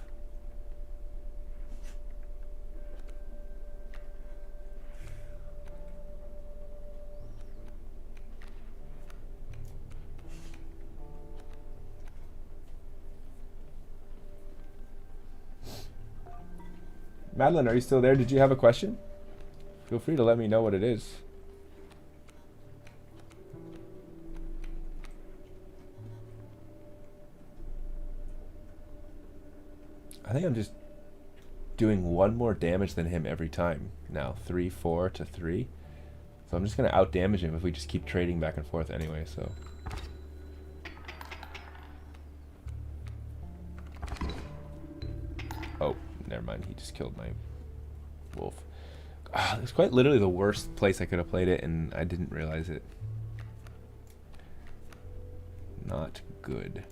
Madeline, are you still there? Did you have a question? Feel free to let me know what it is. I think I'm just doing one more damage than him every time now. 3, 4 to 3. So I'm just going to out damage him if we just keep trading back and forth anyway, so. Oh, never mind. He just killed my wolf. Ah, it's quite literally the worst place I could have played it, and I didn't realize it. Not good.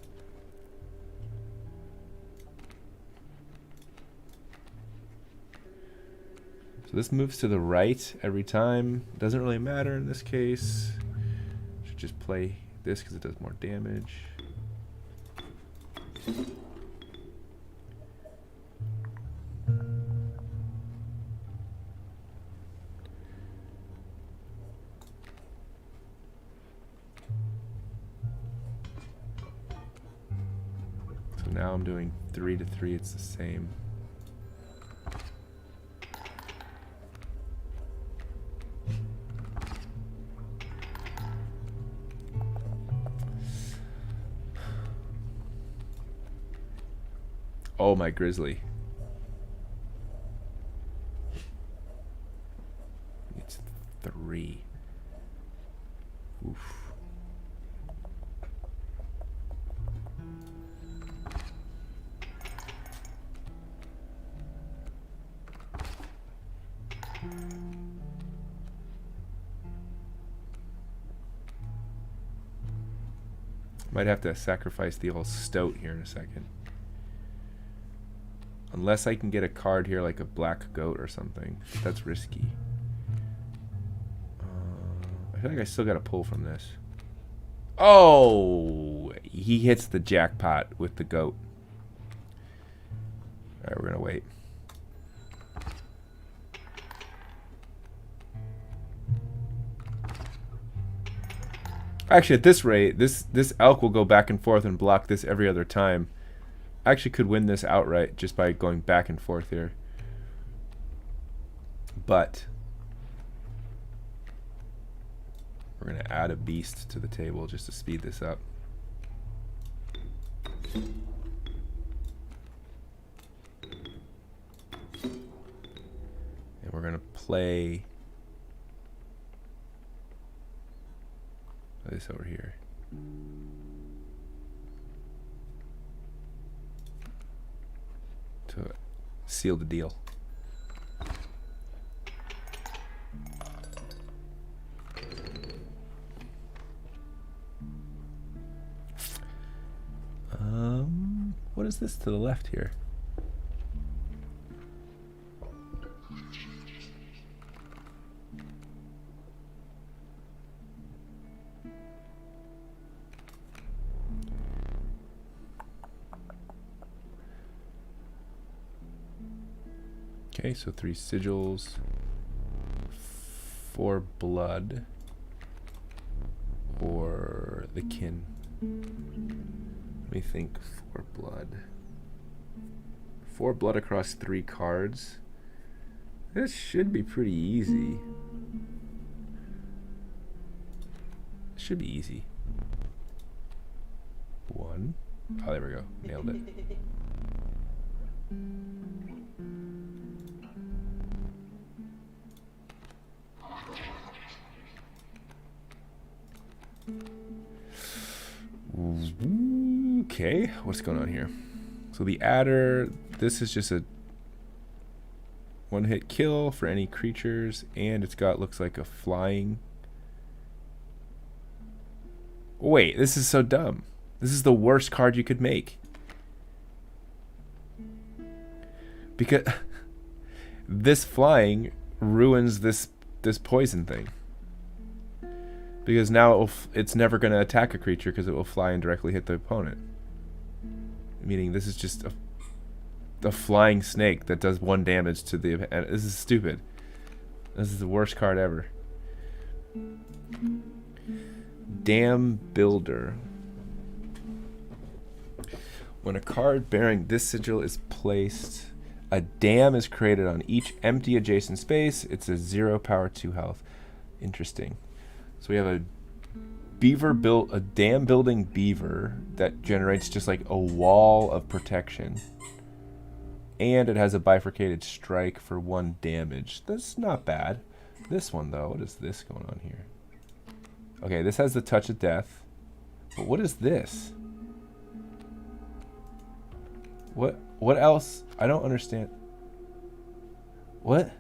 So this moves to the right every time. Doesn't really matter in this case. Should just play this because it does more damage. So now I'm doing 3 to 3. It's the same. Oh, my grizzly. It's 3. Oof. Might have to sacrifice the old stoat here in a second. Unless I can get a card here like a black goat or something. That's risky. I feel like I still got to pull from this. Oh! He hits the jackpot with the goat. Alright, we're going to wait. Actually, at this rate, this elk will go back and forth and block this every other time. I actually could win this outright just by going back and forth here. But we're going to add a beast to the table just to speed this up. And we're going to play this over here. to seal the deal. What is this to the left here? Okay, so 3 sigils, 4 blood, or the kin. Let me think. 4 blood. 4 blood across 3 cards. This should be pretty easy. Should be easy. 1. Oh, there we go. Nailed it. Okay, what's going on here? So the adder, this is just a 1-hit kill for any creatures, and it's got, looks like a flying. Wait, this is so dumb. This is the worst card you could make. Because this flying ruins this poison thing. Because now it's never going to attack a creature because it will fly and directly hit the opponent. Meaning this is just a flying snake that does 1 damage to the... This is stupid. This is the worst card ever. Dam Builder. When a card bearing this sigil is placed, a dam is created on each empty adjacent space. It's a 0 power 2 health. Interesting. So we have a dam building beaver that generates just like a wall of protection. And it has a bifurcated strike for 1 damage. That's not bad. This one though, what is this going on here? Okay, this has the touch of death. But what is this? What else? I don't understand. What?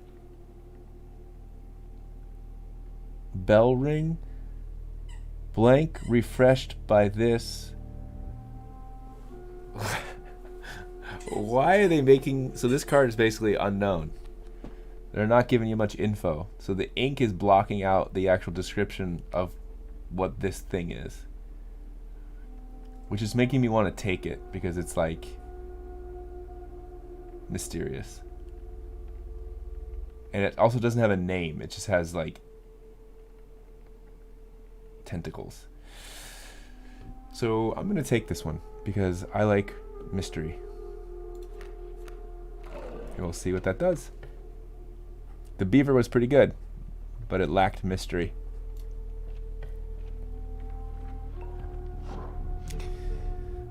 Bell ring? Blank refreshed by this. Why are they making... So this card is basically unknown. They're not giving you much info. So the ink is blocking out the actual description of what this thing is. Which is making me want to take it because it's like... mysterious. And it also doesn't have a name. It just has like... tentacles. So I'm going to take this one because I like mystery. And we'll see what that does. The beaver was pretty good, but it lacked mystery.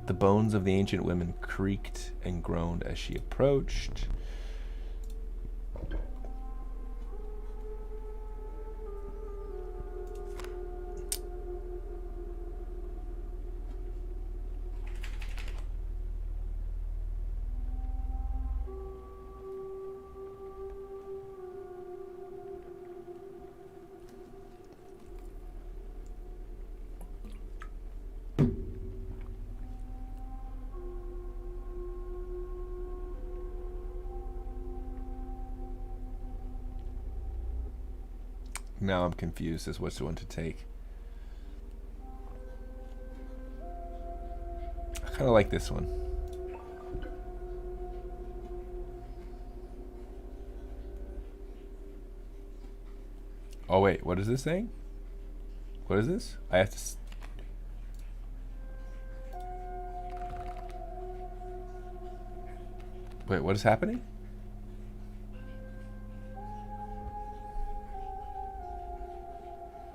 The bones of the ancient women creaked and groaned as she approached. Now I'm confused as which one to take. I kind of like this one. Oh wait, what is this saying? What is this? I have to... Wait, what is happening?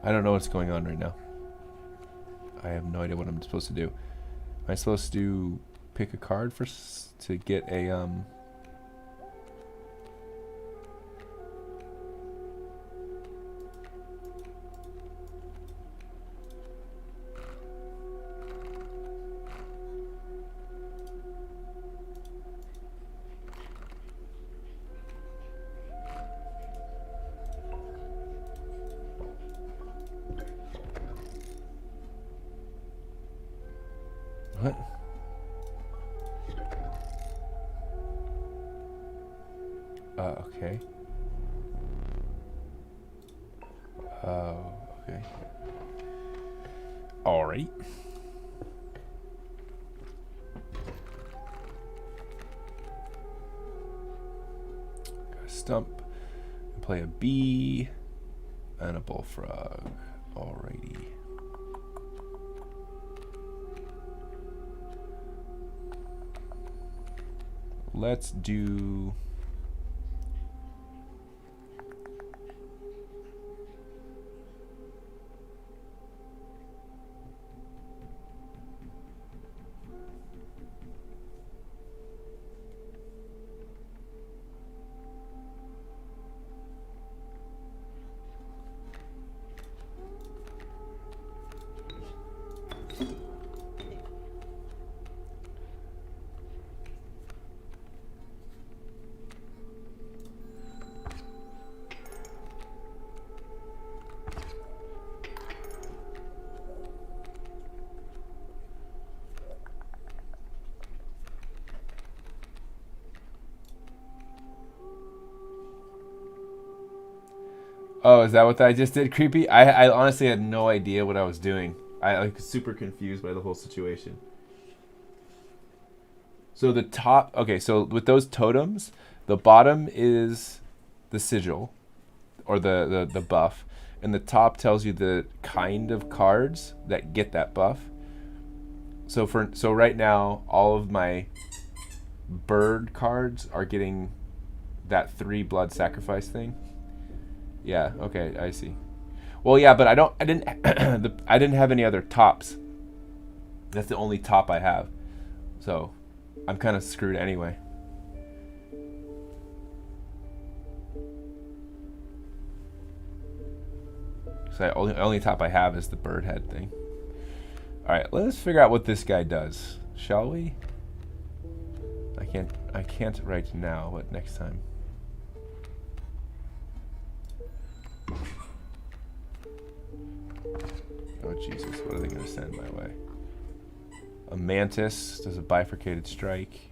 I don't know what's going on right now. I have no idea what I'm supposed to do. Am I supposed to pick a card to get a Okay. Okay. Alright. Got a stump. Play a bee and a bullfrog. Alrighty. Let's do... Oh, is that what I just did, Creepy? I honestly had no idea what I was doing. I like super confused by the whole situation. So the top, okay, so with those totems, the bottom is the sigil, or the buff, and the top tells you the kind of cards that get that buff. So right now, all of my bird cards are getting that 3 blood sacrifice thing. Yeah, okay, I see. Well, yeah, but I didn't I didn't have any other tops. That's the only top I have. So, I'm kind of screwed anyway. So the only top I have is the bird head thing. All right, let's figure out what this guy does, shall we? I can't right now, but next time. Oh Jesus, what are they going to send my way? A mantis does a bifurcated strike,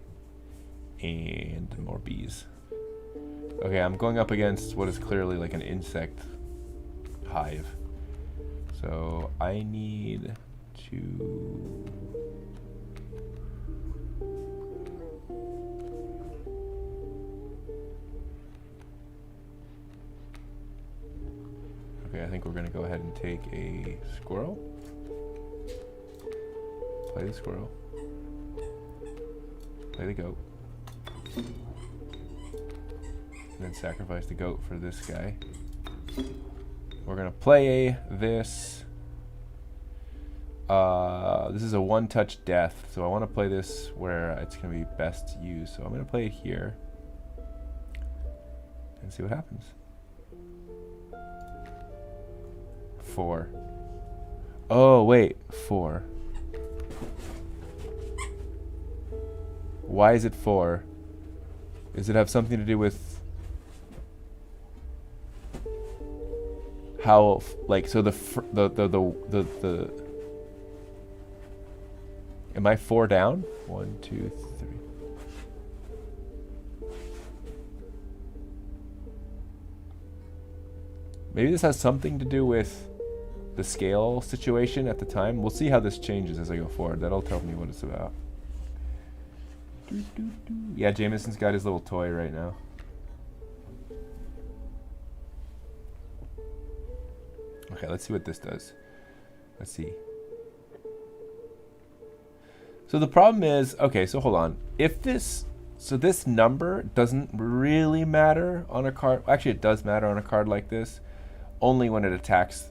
and more bees. Okay, I'm going up against what is clearly like an insect hive. So I need to... Okay, I think we're gonna go ahead and take a squirrel. Play the squirrel. Play the goat. And then sacrifice the goat for this guy. We're gonna play this. This is a one-touch death, so I want to play this where it's gonna be best to use. So I'm gonna play it here and see what happens. 4. Oh wait, 4. Why is it 4? Does it have something to do with how, like, so the am I 4 down? 1, 2, 3. Maybe this has something to do with the scale situation at the time. We'll see how this changes as I go forward. That'll tell me what it's about. Yeah, Jameson's got his little toy right now. Okay, let's see what this does. Let's see. So the problem is, okay, so hold on. If this, so this number doesn't really matter on a card. Actually, it does matter on a card like this, only when it attacks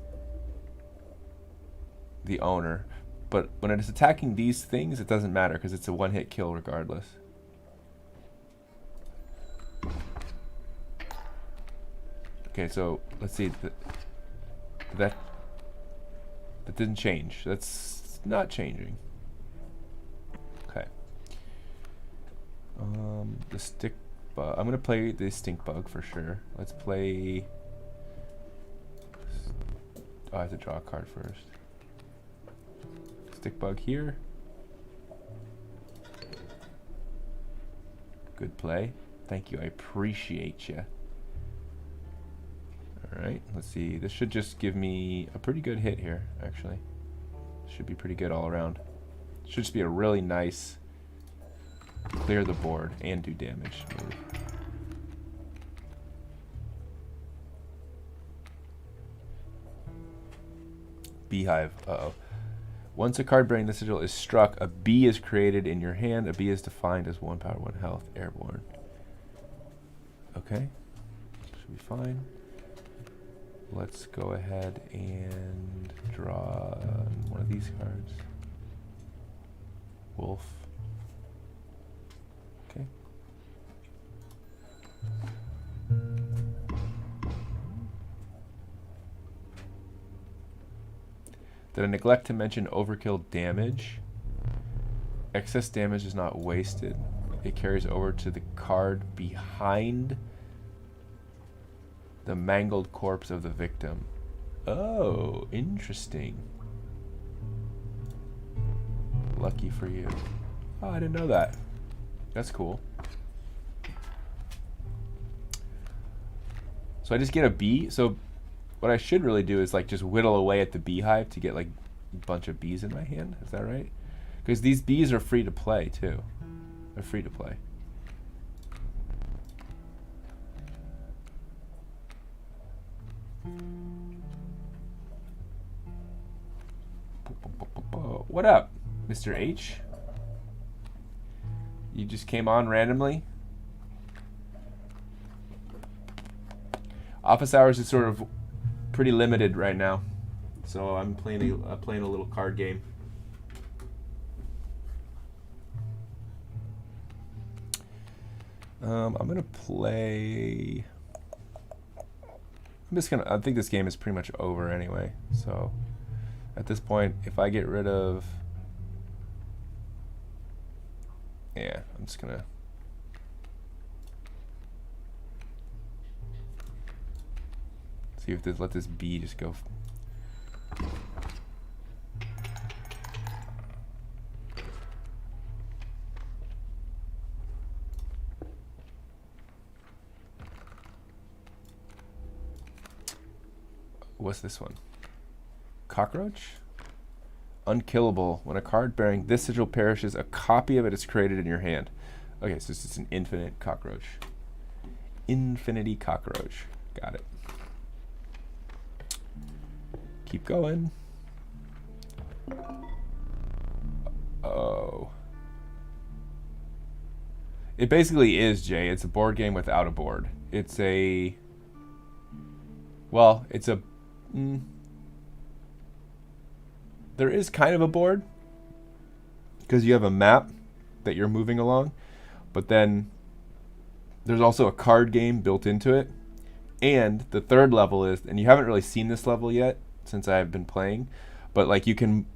the owner. But when it is attacking these things, it doesn't matter because it's a one-hit kill regardless. Okay, so let's see. That didn't change. That's not changing. Okay. The stick bug. I'm gonna play the stink bug for sure. Let's play. Oh, I have to draw a card first. Stick bug here. Good play. Thank you. I appreciate you. All right. Let's see. This should just give me a pretty good hit here, actually. Should be pretty good all around. Should just be a really nice clear the board and do damage move. Beehive. Uh-oh. Once a card bearing this sigil is struck, a bee is created in your hand. A bee is defined as 1 power, 1 health, airborne. Okay. Should be fine. Let's go ahead and draw one of these cards. Wolf. Okay. Did I neglect to mention overkill damage? Excess damage is not wasted. It carries over to the card behind the mangled corpse of the victim. Oh, interesting. Lucky for you. Oh, I didn't know that. That's cool. So I just get a bee. So what I should really do is like just whittle away at the beehive to get like a bunch of bees in my hand. Is that right? Because these bees are free to play too. They're free to play. What up, Mr. H? You just came on randomly? Office hours is sort of pretty limited right now, so I'm playing a little card game. I'm gonna play. I think this game is pretty much over anyway. So at this point, if I get rid of, yeah, I'm just gonna. See if let this bee just go. What's this one? Cockroach? Unkillable. When a card bearing this sigil perishes, a copy of it is created in your hand. Okay, so it's just an infinite cockroach. Infinity cockroach. Got it. Keep going. Oh. It basically is, Jay. It's a board game without a board. It's a... Well, it's a... There is kind of a board. Because you have a map that you're moving along. But then there's also a card game built into it. And the third level is... And you haven't really seen this level yet, since I've been playing, but like you can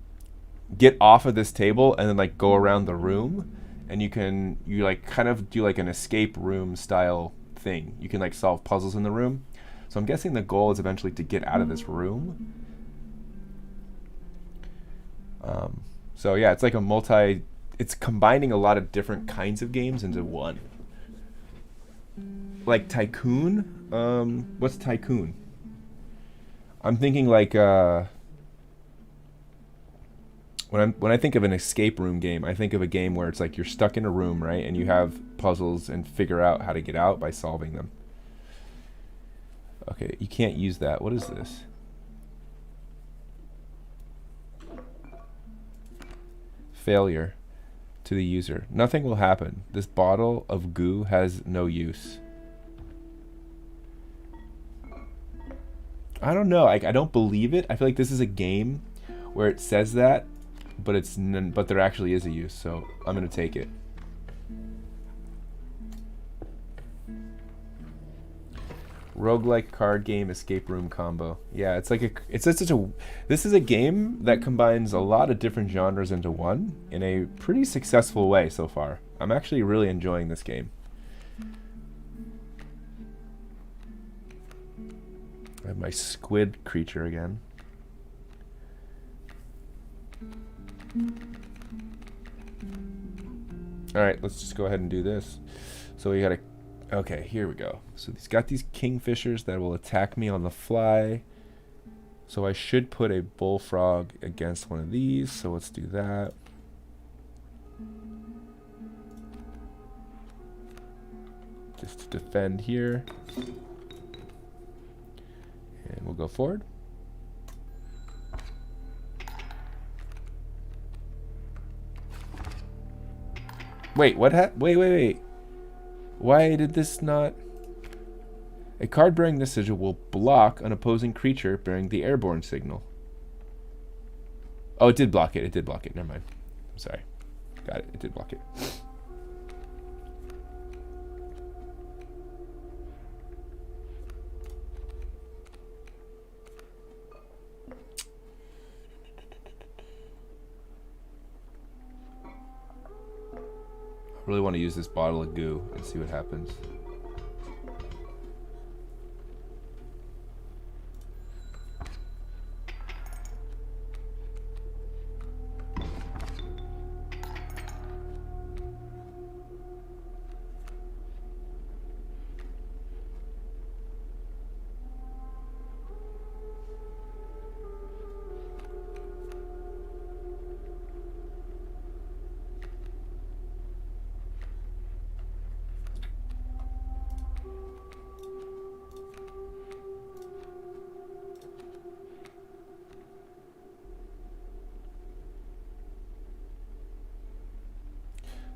get off of this table and then like go around the room, and you like kind of do like an escape room style thing. You can like solve puzzles in the room. So I'm guessing the goal is eventually to get out of this room. So yeah, it's like a it's combining a lot of different kinds of games into one. Like Tycoon. What's Tycoon? I'm thinking like when I think of an escape room game, I think of a game where it's like you're stuck in a room, right? And you have puzzles and figure out how to get out by solving them. Okay, you can't use that. What is this? Failure to the user. Nothing will happen. This bottle of goo has no use. I don't know. I don't believe it. I feel like this is a game where it says that, but but there actually is a use. So I'm gonna take it. Roguelike card game escape room combo. Yeah, it's like this is a game that combines a lot of different genres into one in a pretty successful way so far. I'm actually really enjoying this game. I have my squid creature again. Alright, let's just go ahead and do this. So we got Okay, here we go. So he's got these kingfishers that will attack me on the fly. So I should put a bullfrog against one of these. So let's do that. Just to defend here. And we'll go forward. Wait, what wait. Why did this not... A card bearing this sigil will block an opposing creature bearing the airborne signal. Oh, it did block it. It did block it. Never mind. I'm sorry. Got it. It did block it. I really want to use this bottle of goo and see what happens.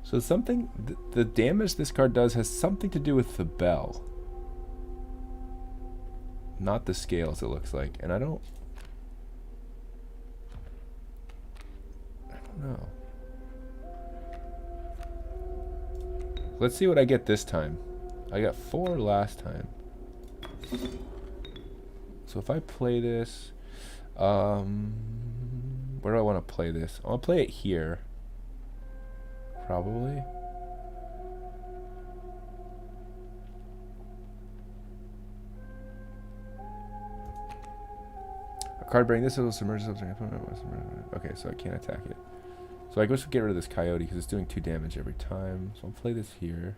So something, the damage this card does has something to do with the bell. Not the scales, it looks like. And I don't know. Let's see what I get this time. I got 4 last time. So if I play this, where do I want to play this? I'll play it here. Probably. A card bearing this will submerge itself. Okay, so I can't attack it. So I guess we'll get rid of this coyote because it's doing 2 damage every time. So I'll play this here.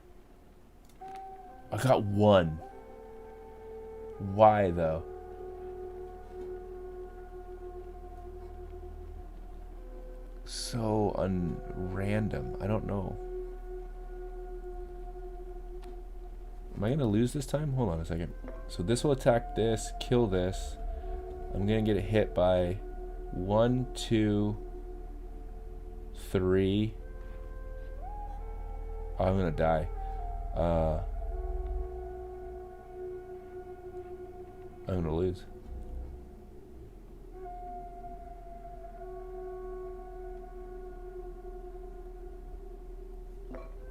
I got 1. Why though? So random. I don't know. Am I gonna lose this time? Hold on a second. So this will attack this, kill this. I'm gonna get hit by 1, 2, 3. Oh, I'm gonna die. I'm gonna lose.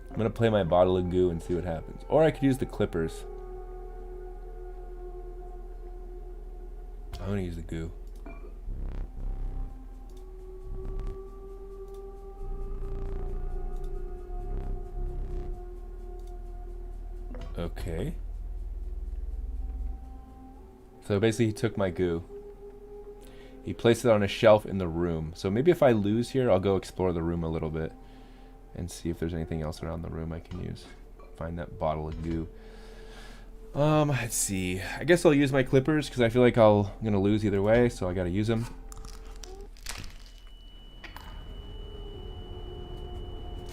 I'm gonna play my bottle of goo and see what happens. Or I could use the clippers. I'm gonna use the goo. Okay. So basically he took my goo. He placed it on a shelf in the room. So maybe if I lose here, I'll go explore the room a little bit and see if there's anything else around the room I can use. Find that bottle of goo. Let's see. I guess I'll use my clippers because I feel like I'm gonna lose either way, so I gotta use them.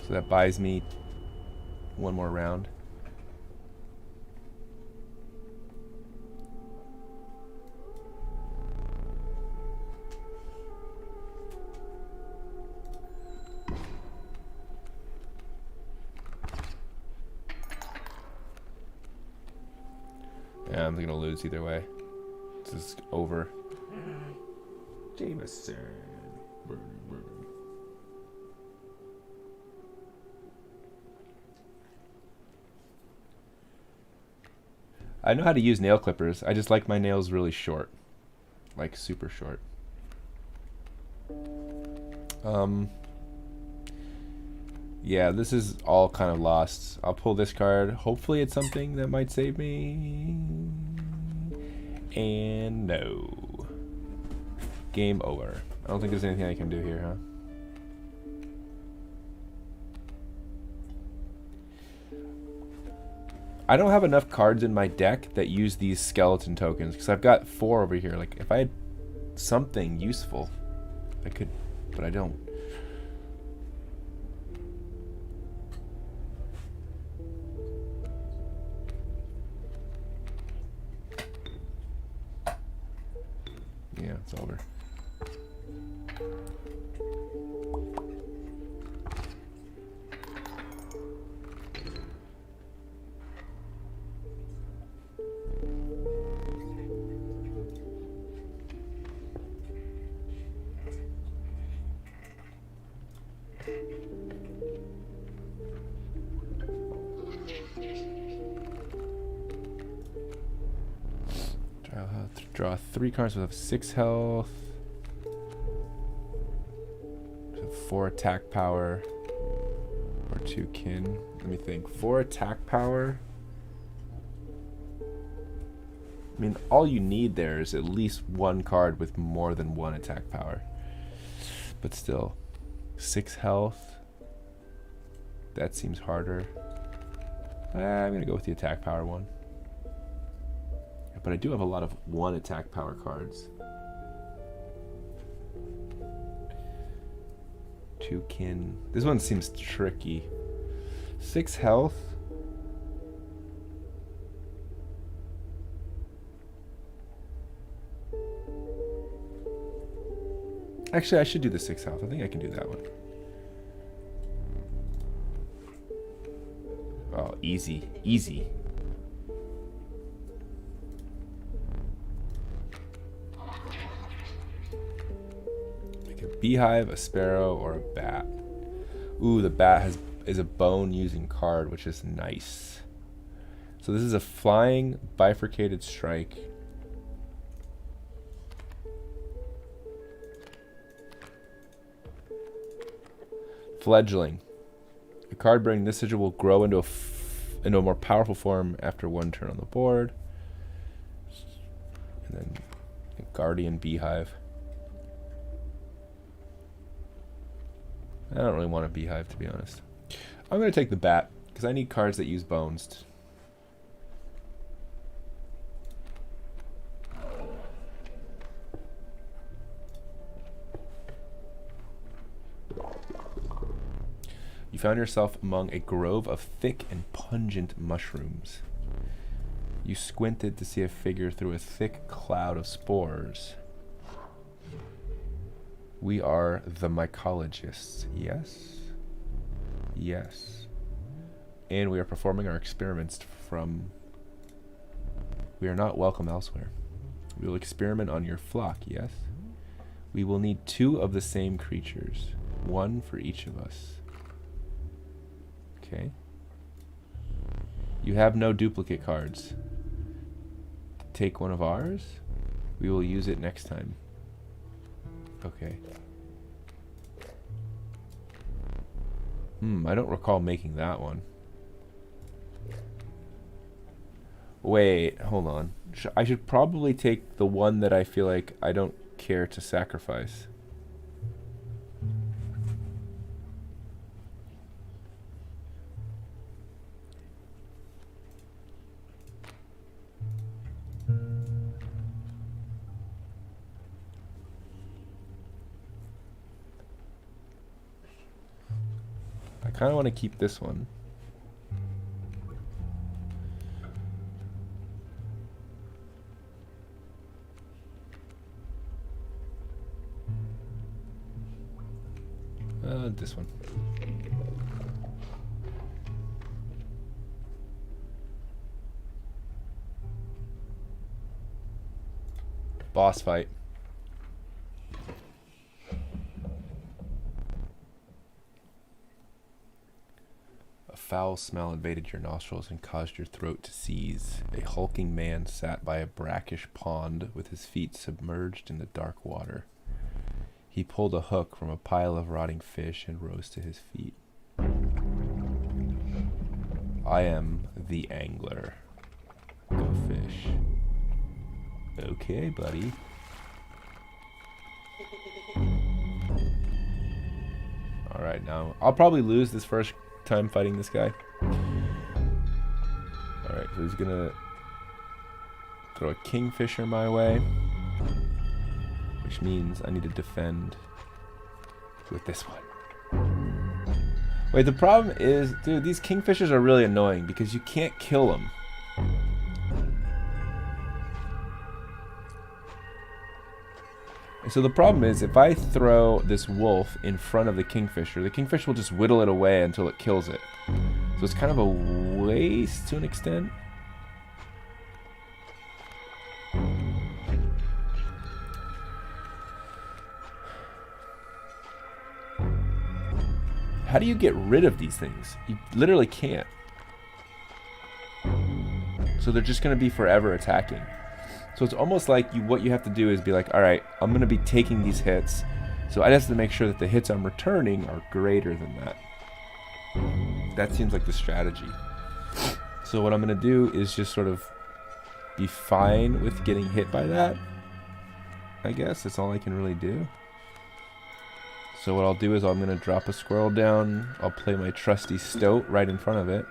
So that buys me 1 more round. Yeah, I'm gonna lose either way. This is over. Jameson. I know how to use nail clippers. I just like my nails really short. Like super short. Yeah, this is all kind of lost. I'll pull this card. Hopefully it's something that might save me. And no. Game over. I don't think there's anything I can do here, huh? I don't have enough cards in my deck that use these skeleton tokens because I've got 4 over here. Like if I had something useful, I could, but I don't. Yeah, it's over. Draw 3 cards with 6 health. 4 attack power. Or 2 kin. Let me think. 4 attack power. I mean, all you need there is at least 1 card with more than 1 attack power. But still. 6 health. That seems harder. I'm going to go with the attack power one. But I do have a lot of 1 attack power cards. 2 kin. This one seems tricky. 6 health. Actually, I should do the 6 health. I think I can do that one. Oh, easy. Easy. Beehive, a sparrow, or a bat. Ooh, the bat is a bone using card, which is nice. So this is a flying bifurcated strike. Fledgling. A card bearing this sigil will grow into a more powerful form after 1 turn on the board. And then a guardian beehive. I don't really want a beehive, to be honest. I'm going to take the bat, because I need cards that use bones. You found yourself among a grove of thick and pungent mushrooms. You squinted to see a figure through a thick cloud of spores. We are the mycologists, yes? Yes. And we are performing our experiments from... We are not welcome elsewhere. We will experiment on your flock, yes? We will need 2 of the same creatures. 1 for each of us. Okay. You have no duplicate cards. Take 1 of ours. We will use it next time. Okay. I don't recall making that one. Wait, hold on. I should probably take the one that I feel like I don't care to sacrifice. I kind of want to keep this one. This one. Boss fight. A foul smell invaded your nostrils and caused your throat to seize. A hulking man sat by a brackish pond with his feet submerged in the dark water. He pulled a hook from a pile of rotting fish and rose to his feet. I am the angler. Go fish. Okay, buddy. Alright, now I'll probably lose this first time fighting this guy. Alright. So he's gonna throw a kingfisher my way, which means I need to defend with this one. Wait, the problem is, dude, these kingfishers are really annoying because you can't kill them. So the problem is, if I throw this wolf in front of the kingfisher will just whittle it away until it kills it. So it's kind of a waste to an extent. How do you get rid of these things? You literally can't. So they're just going to be forever attacking. So it's almost like what you have to do is be like, all right, I'm going to be taking these hits. So I just have to make sure that the hits I'm returning are greater than that. That seems like the strategy. So what I'm going to do is just sort of be fine with getting hit by that. I guess that's all I can really do. So what I'll do is I'm going to drop a squirrel down. I'll play my trusty stoat right in front of it.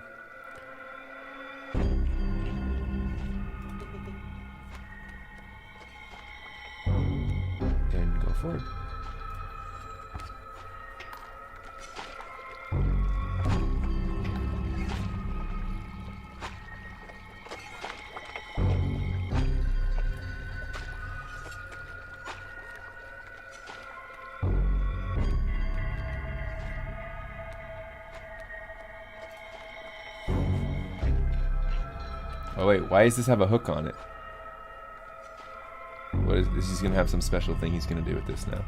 And go forward. Oh wait, why does this have a hook on it? What is this? He's gonna have some special thing he's gonna do with this now.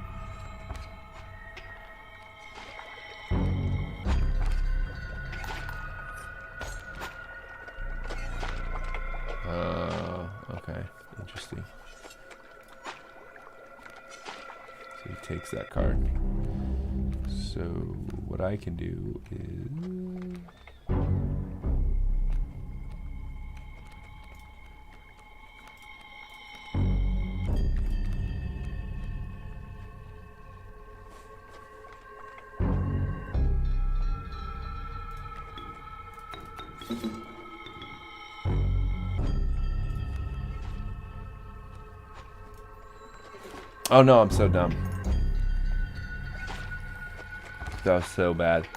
Okay, interesting. So he takes that card. So what I can do is... Oh no, I'm so dumb. That was so bad.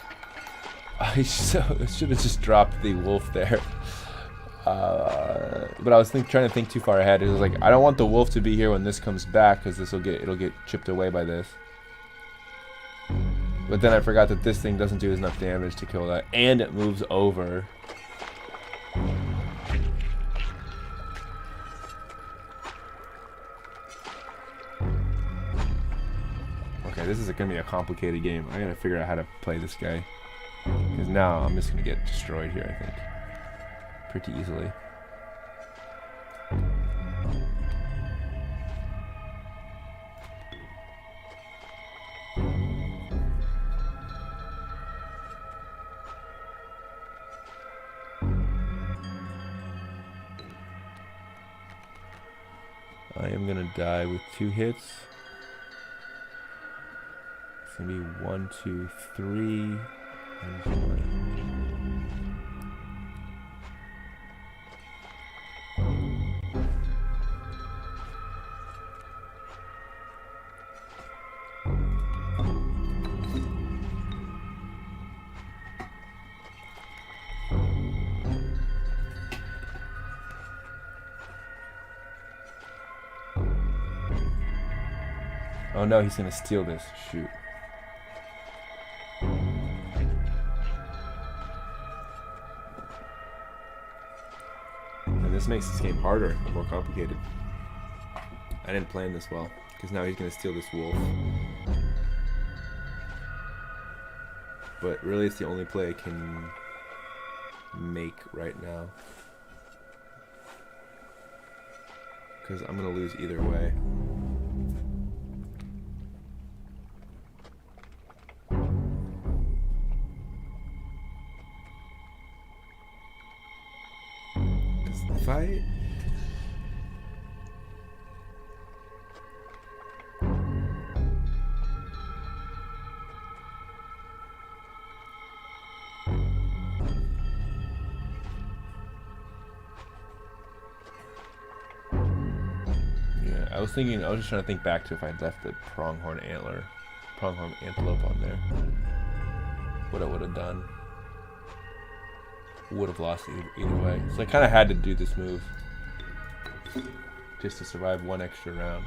I should have just dropped the wolf there. But I was trying to think too far ahead. It was like, I don't want the wolf to be here when this comes back, because it'll get chipped away by this. But then I forgot that this thing doesn't do enough damage to kill that, and it moves over. Okay, this is gonna be a complicated game. I gotta figure out how to play this guy, because now I'm just gonna get destroyed here, I think, pretty easily. I am gonna die with 2 hits. It's gonna be 1, 2, 3, and 1. Oh no, he's gonna steal this. Shoot. And this makes this game harder and more complicated. I didn't plan this well, because now he's gonna steal this wolf. But really, it's the only play I can make right now, because I'm gonna lose either way. If I... I was just trying to think back to if I'd left the pronghorn antelope on there. What I would have done. Would have lost either way. So I kind of had to do this move just to survive one extra round.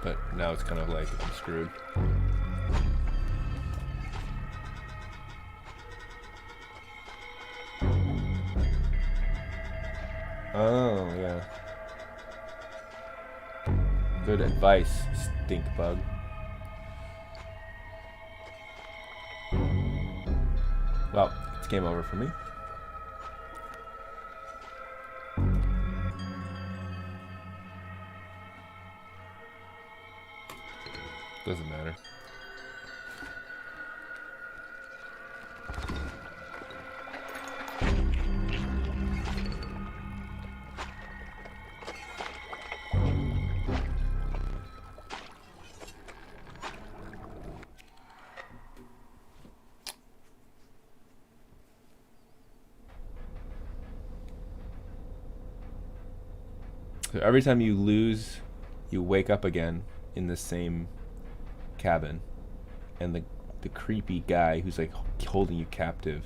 But now it's kind of like I'm screwed. Oh, yeah. Good advice, stink bug. Well, it's game over for me. Doesn't matter. So every time you lose, you wake up again in the same cabin, and the creepy guy who's like holding you captive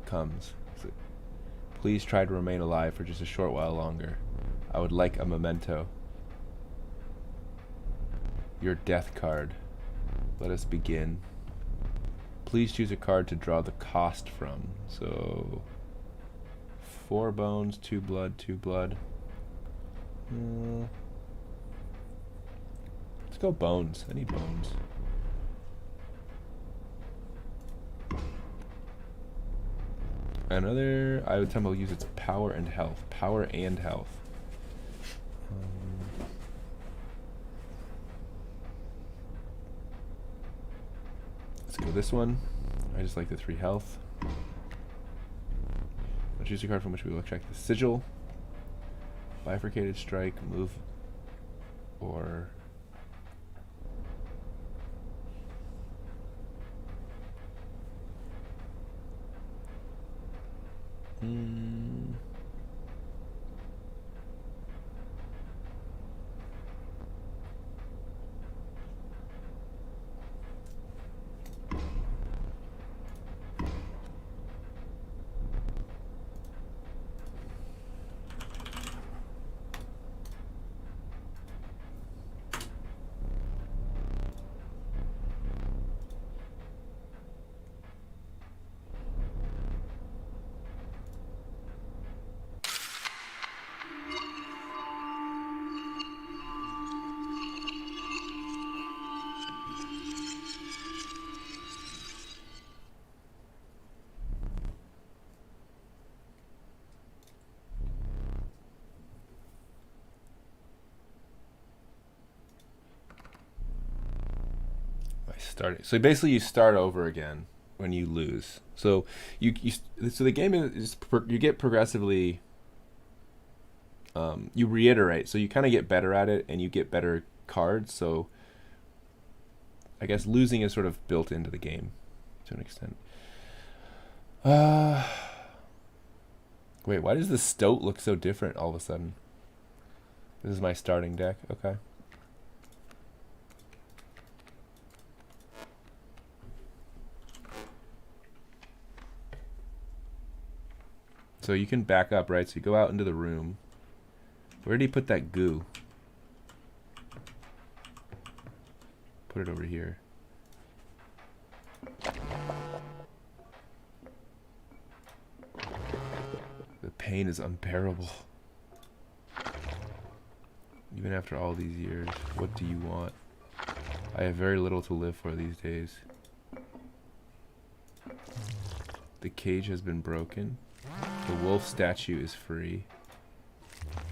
comes. So, please try to remain alive for just a short while longer. I would like a memento. Your death card. Let us begin. Please choose a card to draw the cost from. So 4 bones, 2 blood, 2 blood. Let's go bones. I need bones. Another item will use its power and health. Power and health. Let's go this one. I just like the 3 health. I'll choose a card from which we will extract the sigil. Bifurcated strike, move, or so basically you start over again when you lose. So so the game is you get progressively you reiterate, so you kind of get better at it and you get better cards. So I guess losing is sort of built into the game to an extent. Wait, why does the stoat look so different all of a sudden? This is my starting deck. Okay. So you can back up, right? So you go out into the room. Where did he put that goo? Put it over here. The pain is unbearable. Even after all these years, what do you want? I have very little to live for these days. The cage has been broken. The wolf statue is free.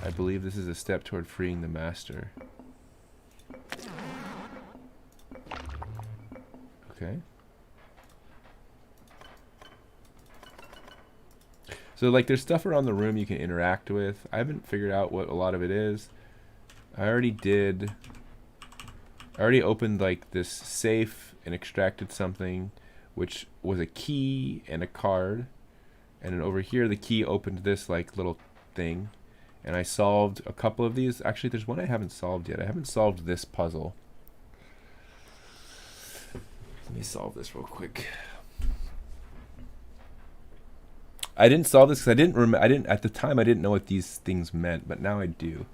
I believe this is a step toward freeing the master. Okay. So like there's stuff around the room you can interact with. I haven't figured out what a lot of it is. I I already opened like this safe and extracted something, which was a key and a card. And then over here, the key opened this like little thing. And I solved a couple of these. Actually, there's one I haven't solved yet. I haven't solved this puzzle. Let me solve this real quick. I didn't solve this because I didn't at the time I didn't know what these things meant, but now I do.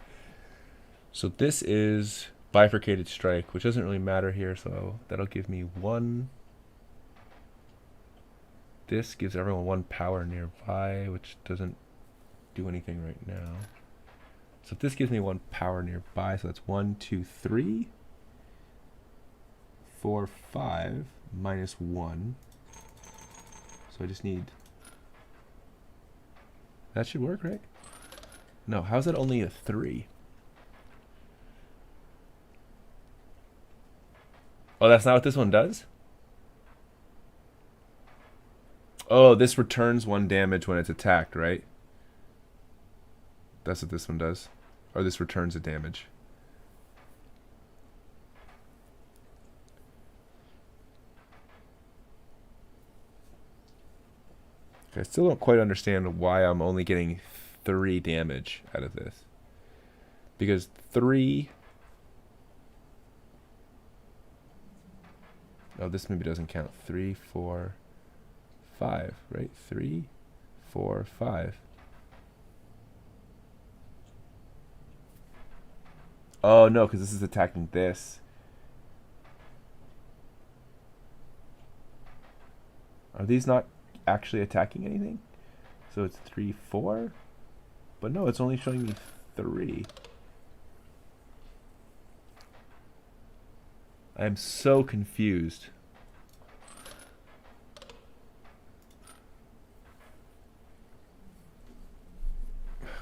So this is bifurcated strike, which doesn't really matter here, so that'll give me 1. This gives everyone 1 power nearby, which doesn't do anything right now. So if this gives me 1 power nearby, so that's 1, 2, 3, 4, 5, minus 1. So I just need... That should work, right? No, how's that only a 3? Oh, that's not what this one does? Oh, this returns 1 damage when it's attacked, right? That's what this one does. Or this returns a damage. Okay, I still don't quite understand why I'm only getting 3 damage out of this. Because 3... Oh, this maybe doesn't count. 3, 4, 5, right? 3, 4, 5. Oh, no, because this is attacking this. Are these not actually attacking anything? So it's 3, 4? But no, it's only showing me 3. I'm so confused.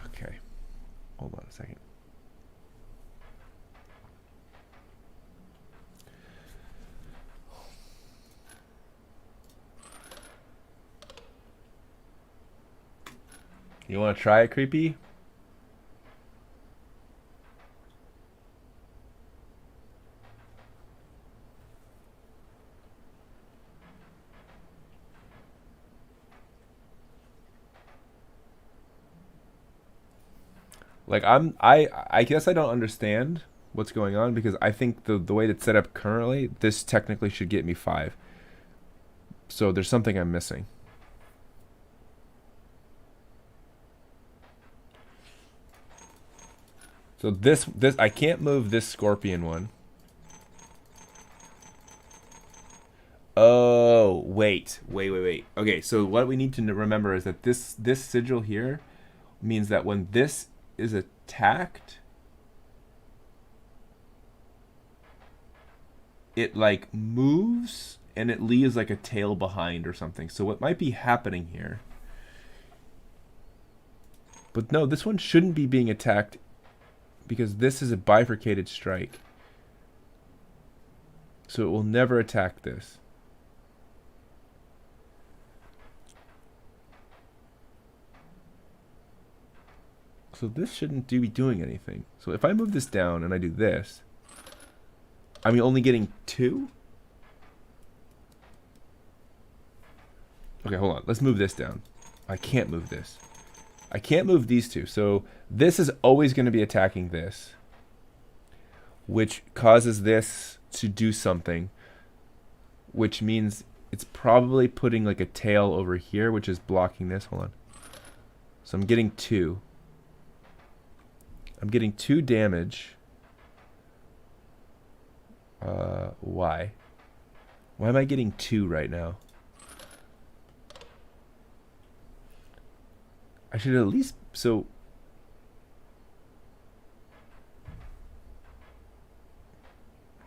Okay. Hold on a second. You want to try it, Creepy? Like I guess I don't understand what's going on because I think the way it's set up currently, this technically should get me 5. So there's something I'm missing. So this I can't move this scorpion one. Oh, wait. Okay, so what we need to remember is that this sigil here means that when this is attacked, it like moves and it leaves like a tail behind or something. So what might be happening here? But no, this one shouldn't be being attacked because this is a bifurcated strike. So it will never attack this. So this shouldn't be doing anything. So if I move this down and I do this, I'm only getting 2? Okay, hold on. Let's move this down. I can't move this. I can't move these 2. So this is always going to be attacking this, which causes this to do something, which means it's probably putting like a tail over here, which is blocking this. Hold on. So I'm getting 2. I'm getting 2 damage. Why? Why am I getting 2 right now? I should at least... So...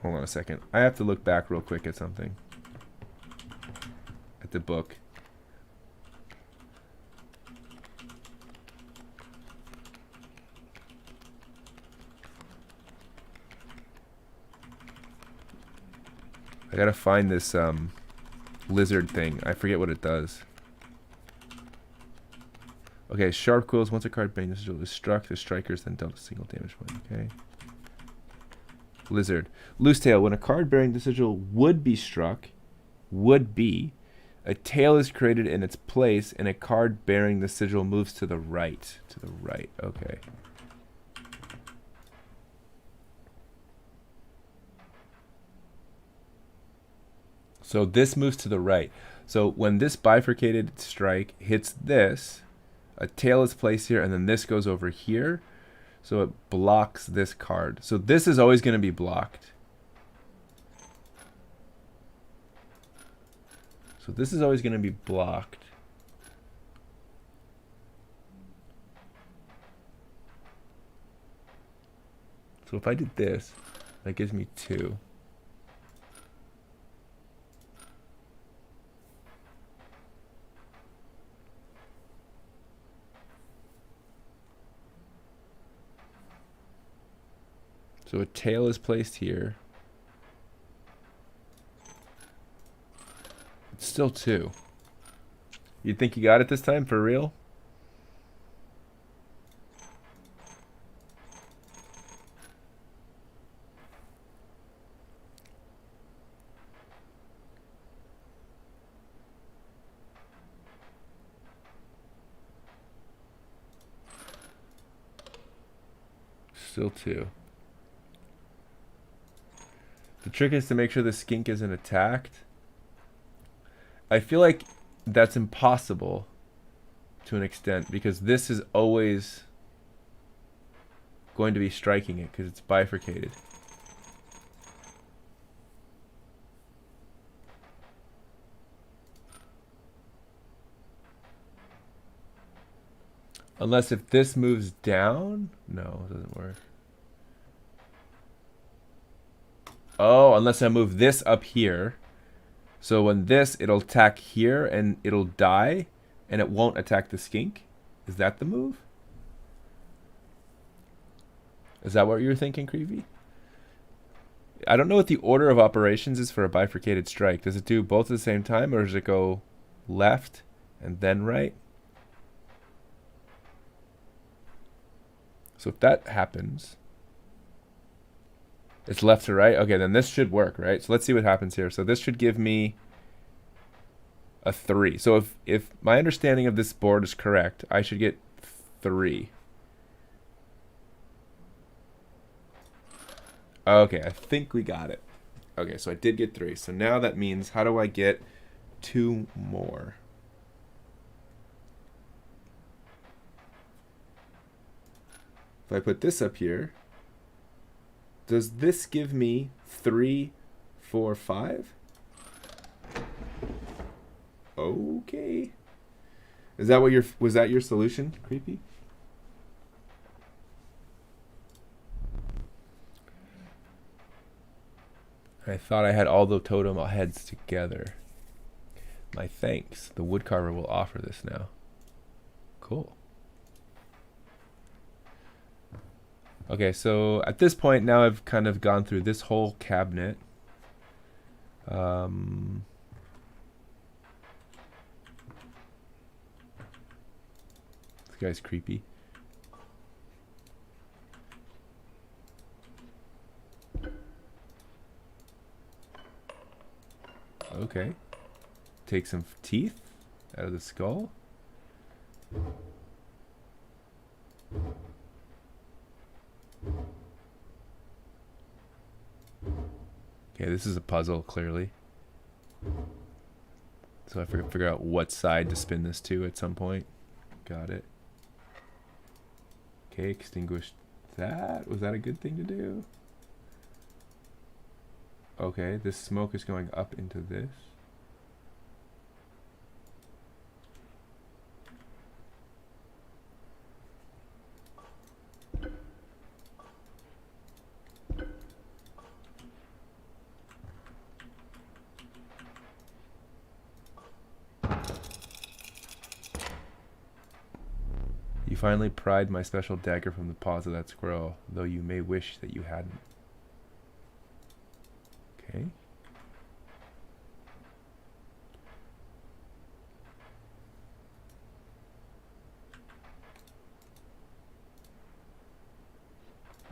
Hold on a second. I have to look back real quick at something. At the book. I gotta find this lizard thing. I forget what it does. Okay, sharp quills. Once a card bane is struck, the strikers then dealt a single damage point. Okay. Lizard. Loose tail. When a card bearing the sigil would be struck, a tail is created in its place, and a card bearing the sigil moves to the right. To the right. Okay. So this moves to the right. So when this bifurcated strike hits this, a tail is placed here, and then this goes over here. So it blocks this card. So this is always going to be blocked. So this is always going to be blocked. So if I did this, that gives me 2. So a tail is placed here. It's still 2. You think you got it this time, for real? Still 2. The trick is to make sure the skink isn't attacked. I feel like that's impossible to an extent because this is always going to be striking it because it's bifurcated. Unless if this moves down, no, it doesn't work. Oh, unless I move this up here. So when this, it'll attack here and it'll die and it won't attack the skink. Is that the move? Is that what you were thinking, Creepy? I don't know what the order of operations is for a bifurcated strike. Does it do both at the same time or does it go left and then right? So if that happens, it's left to right. Okay, then this should work, right? So let's see what happens here. So this should give me a 3. So if my understanding of this board is correct, I should get 3. Okay, I think we got it. Okay, so I did get 3. So now that means, how do I get 2 more? If I put this up here, does this give me 3, 4, 5? Okay. Is that what was that your solution, Creepy? I thought I had all the totem heads together. My thanks. The woodcarver will offer this now. Cool. Okay, so at this point now I've kind of gone through this whole cabinet. This guy's creepy. Okay. Take some teeth out of the skull. Okay, this is a puzzle, clearly. So I have to figure out what side to spin this to at some point. Got it. Okay, extinguish that. Was that a good thing to do? Okay, this smoke is going up into this. You finally pried my special dagger from the paws of that squirrel, though you may wish that you hadn't. Okay.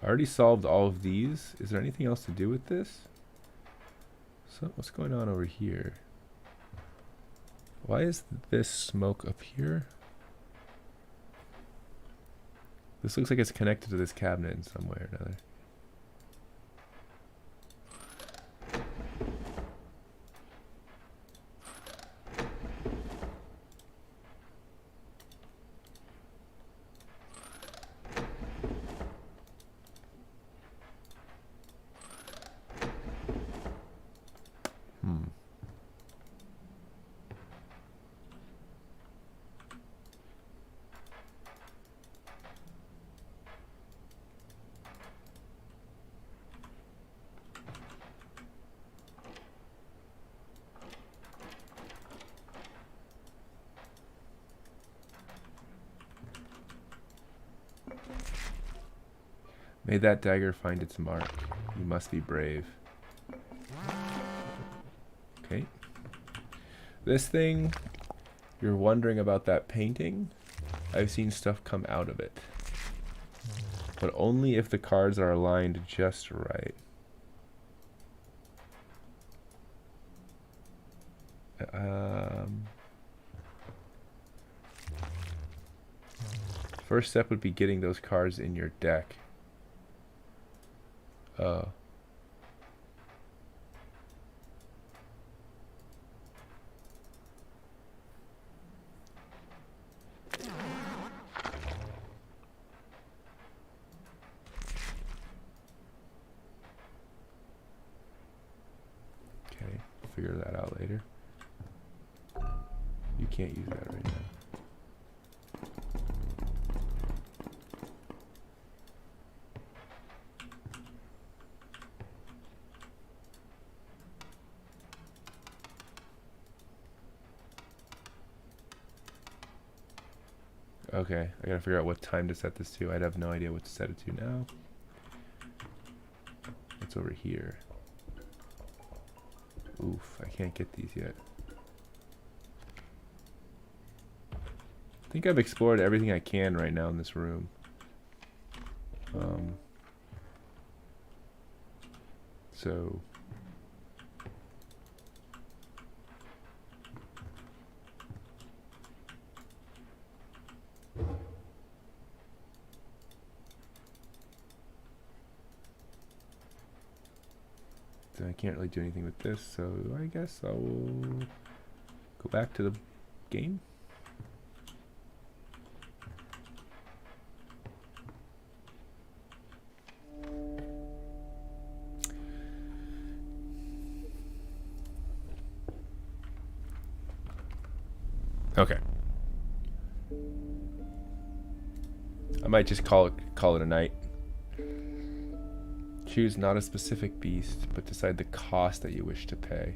I already solved all of these. Is there anything else to do with this? So what's going on over here? Why is this smoke up here? This looks like it's connected to this cabinet in some way or another. May that dagger find its mark. You must be brave. Okay. This thing, you're wondering about that painting. I've seen stuff come out of it. But only if the cards are aligned just right. First step would be getting those cards in your deck. Oh. Okay, figure that out later. You can't use that right now. Okay, I gotta figure out what time to set this to. I'd have no idea what to set it to now. It's over here. Oof, I can't get these yet. I think I've explored everything I can right now in this room. So... I can't really do anything with this, so I guess I'll go back to the game. Okay. I might just call it a night. Choose not a specific beast, but decide the cost that you wish to pay.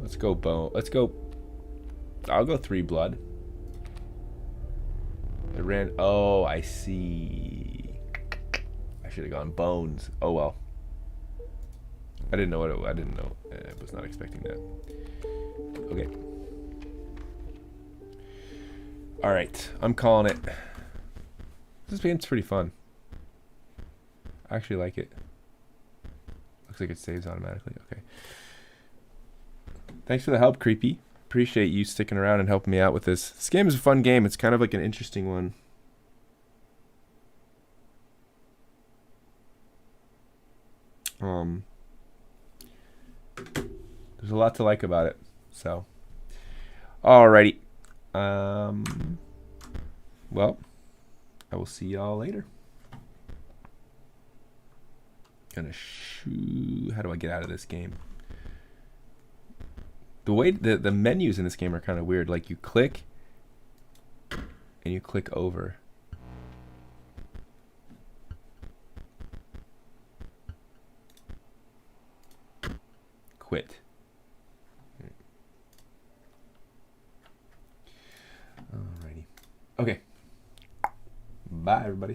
Let's go bone. Let's go. I'll go 3 blood. It ran. Oh, I see. I should have gone bones. Oh well. I didn't know what it. I didn't know. I was not expecting that. Okay. All right, I'm calling it. This game's pretty fun. I actually like it. Looks like it saves automatically. Okay. Thanks for the help, Creepy. Appreciate you sticking around and helping me out with this. This game is a fun game. It's kind of like an interesting one. There's a lot to like about it. So, alrighty. Well, I will see y'all later. Gonna shoot. How do I get out of this game? The way the menus in this game are kind of weird. Like you click and you click over. Quit. Alrighty. Okay. Bye, everybody.